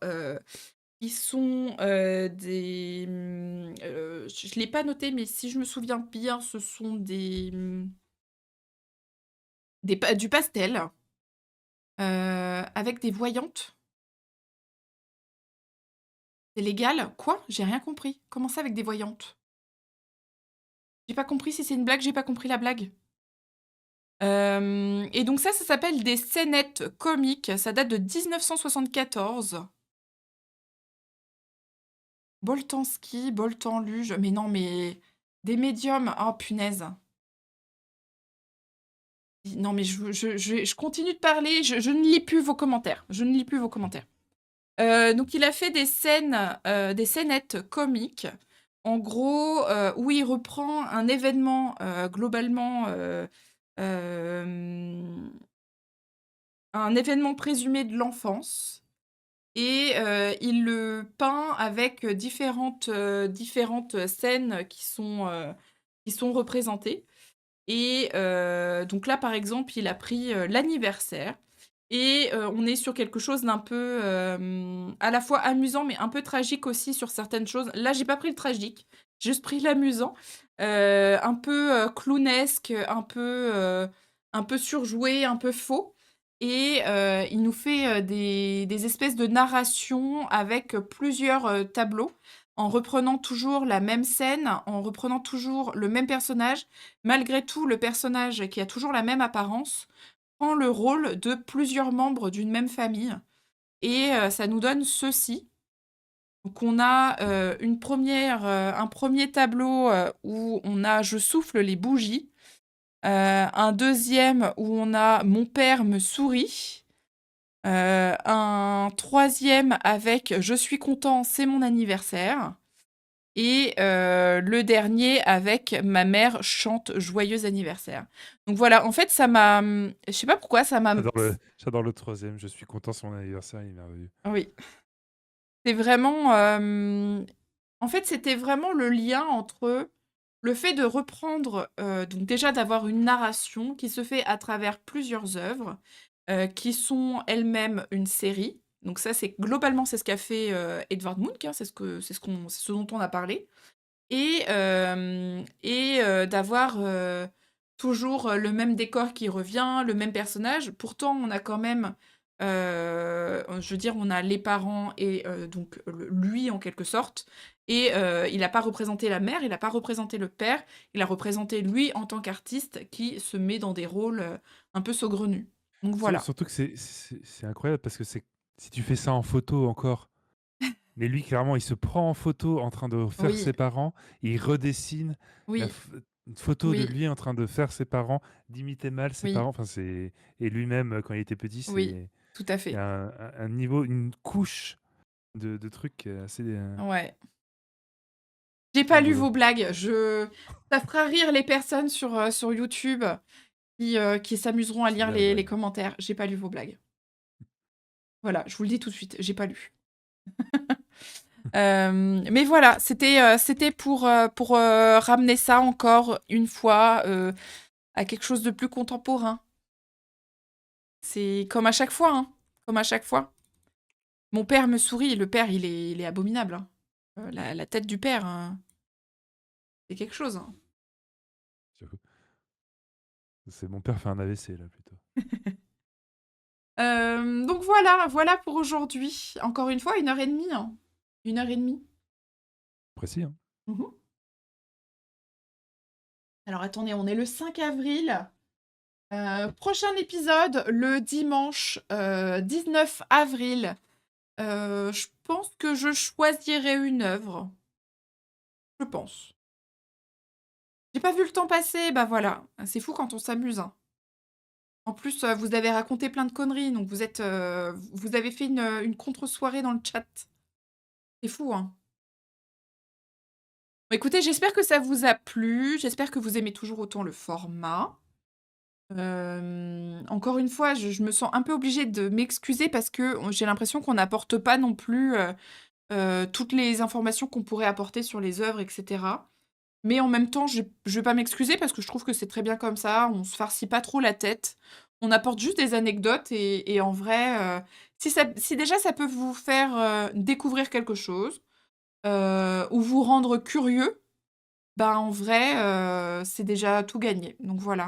qui sont, je l'ai pas noté, mais si je me souviens bien, ce sont du pastel, avec des voyantes. C'est légal? Quoi? J'ai rien compris. Comment ça avec des voyantes? J'ai pas compris si c'est une blague, j'ai pas compris la blague. Et donc ça s'appelle des scénettes comiques, ça date de 1974. Boltanski, Boltanluge, mais non, mais des médiums, oh punaise. Non, mais je continue de parler, je ne lis plus vos commentaires. Je ne lis plus vos commentaires. Donc il a fait des scénettes comiques. En gros, où il reprend un événement, globalement, un événement présumé de l'enfance et il le peint avec différentes scènes qui sont représentées. Et donc là, par exemple, il a pris, l'anniversaire et on est sur quelque chose d'un peu, à la fois amusant, mais un peu tragique aussi sur certaines choses. Là, j'ai pas pris le tragique, j'ai juste pris l'amusant, un peu, clownesque, un peu surjoué, un peu faux et il nous fait, des espèces de narrations avec, plusieurs, tableaux, en reprenant toujours la même scène, en reprenant toujours le même personnage. Malgré tout, le personnage qui a toujours la même apparence prend le rôle de plusieurs membres d'une même famille et ça nous donne ceci. Donc on a, un premier tableau, où on a «Je souffle les bougies», un deuxième où on a «Mon père me sourit», un troisième avec «Je suis content, c'est mon anniversaire». Et le dernier avec «Ma mère chante joyeux anniversaire». Donc voilà, en fait, je sais pas pourquoi ça m'a j'adore le 3e, je suis content, son anniversaire, il est merveilleux. oui, c'est vraiment, en fait, c'était vraiment le lien entre le fait de reprendre, donc déjà d'avoir une narration qui se fait à travers plusieurs œuvres, qui sont elles-mêmes une série. Donc ça, c'est globalement, c'est ce qu'a fait, Edvard Munch, hein, c'est ce dont on a parlé. D'avoir, toujours, le même décor qui revient, le même personnage. Pourtant, on a quand même, je veux dire, on a les parents et donc lui, en quelque sorte et il n'a pas représenté la mère, il n'a pas représenté le père, il a représenté lui en tant qu'artiste qui se met dans des rôles, un peu saugrenus. Donc voilà. Surtout que c'est incroyable parce que si tu fais ça en photo encore, mais lui, clairement, il se prend en photo en train de faire Oui, ses parents, il redessine la oui, ph une photo de oui, lui en train de faire ses parents, d'imiter mal ses oui, parents, enfin et lui-même, quand il était petit, oui, tout à il y fait. a un niveau, une couche de trucs, assez, Ouais. J'ai pas lu Rigolo. vos blagues. Ça fera rire les personnes sur YouTube qui s'amuseront à C'est lire bien les les blagues. commentaires. J'ai pas lu vos blagues. Voilà, je vous le dis tout de suite, j'ai pas lu. Mais voilà, c'était pour ramener ça encore une fois à quelque chose de plus contemporain. C'est comme à chaque fois, hein. Comme à chaque fois. Mon père me sourit, le père, il est abominable, hein. La tête du père, hein, c'est quelque chose, hein. J'avoue. C'est mon père fait un AVC là plutôt. Donc voilà pour aujourd'hui. Encore une fois, 1h30, hein. 1h30. Précis, hein. Mhm. Alors attendez, on est le 5 avril. Prochain épisode, le dimanche 19 avril. Je pense que je choisirai une œuvre. Je pense. J'ai pas vu le temps passer, bah voilà. C'est fou quand on s'amuse, hein. En plus, vous avez raconté plein de conneries, donc vous avez fait une contre-soirée dans le chat. C'est fou, hein. Bon, écoutez, j'espère que ça vous a plu. J'espère que vous aimez toujours autant le format. Encore une fois, je me sens un peu obligée de m'excuser parce que j'ai l'impression qu'on n'apporte pas non plus toutes les informations qu'on pourrait apporter sur les œuvres, etc. Mais en même temps, je vais pas m'excuser parce que je trouve que c'est très bien comme ça. On se farcit pas trop la tête. On apporte juste des anecdotes et en vrai, si déjà ça peut vous faire découvrir quelque chose ou vous rendre curieux, bah en vrai, c'est déjà tout gagné. Donc voilà.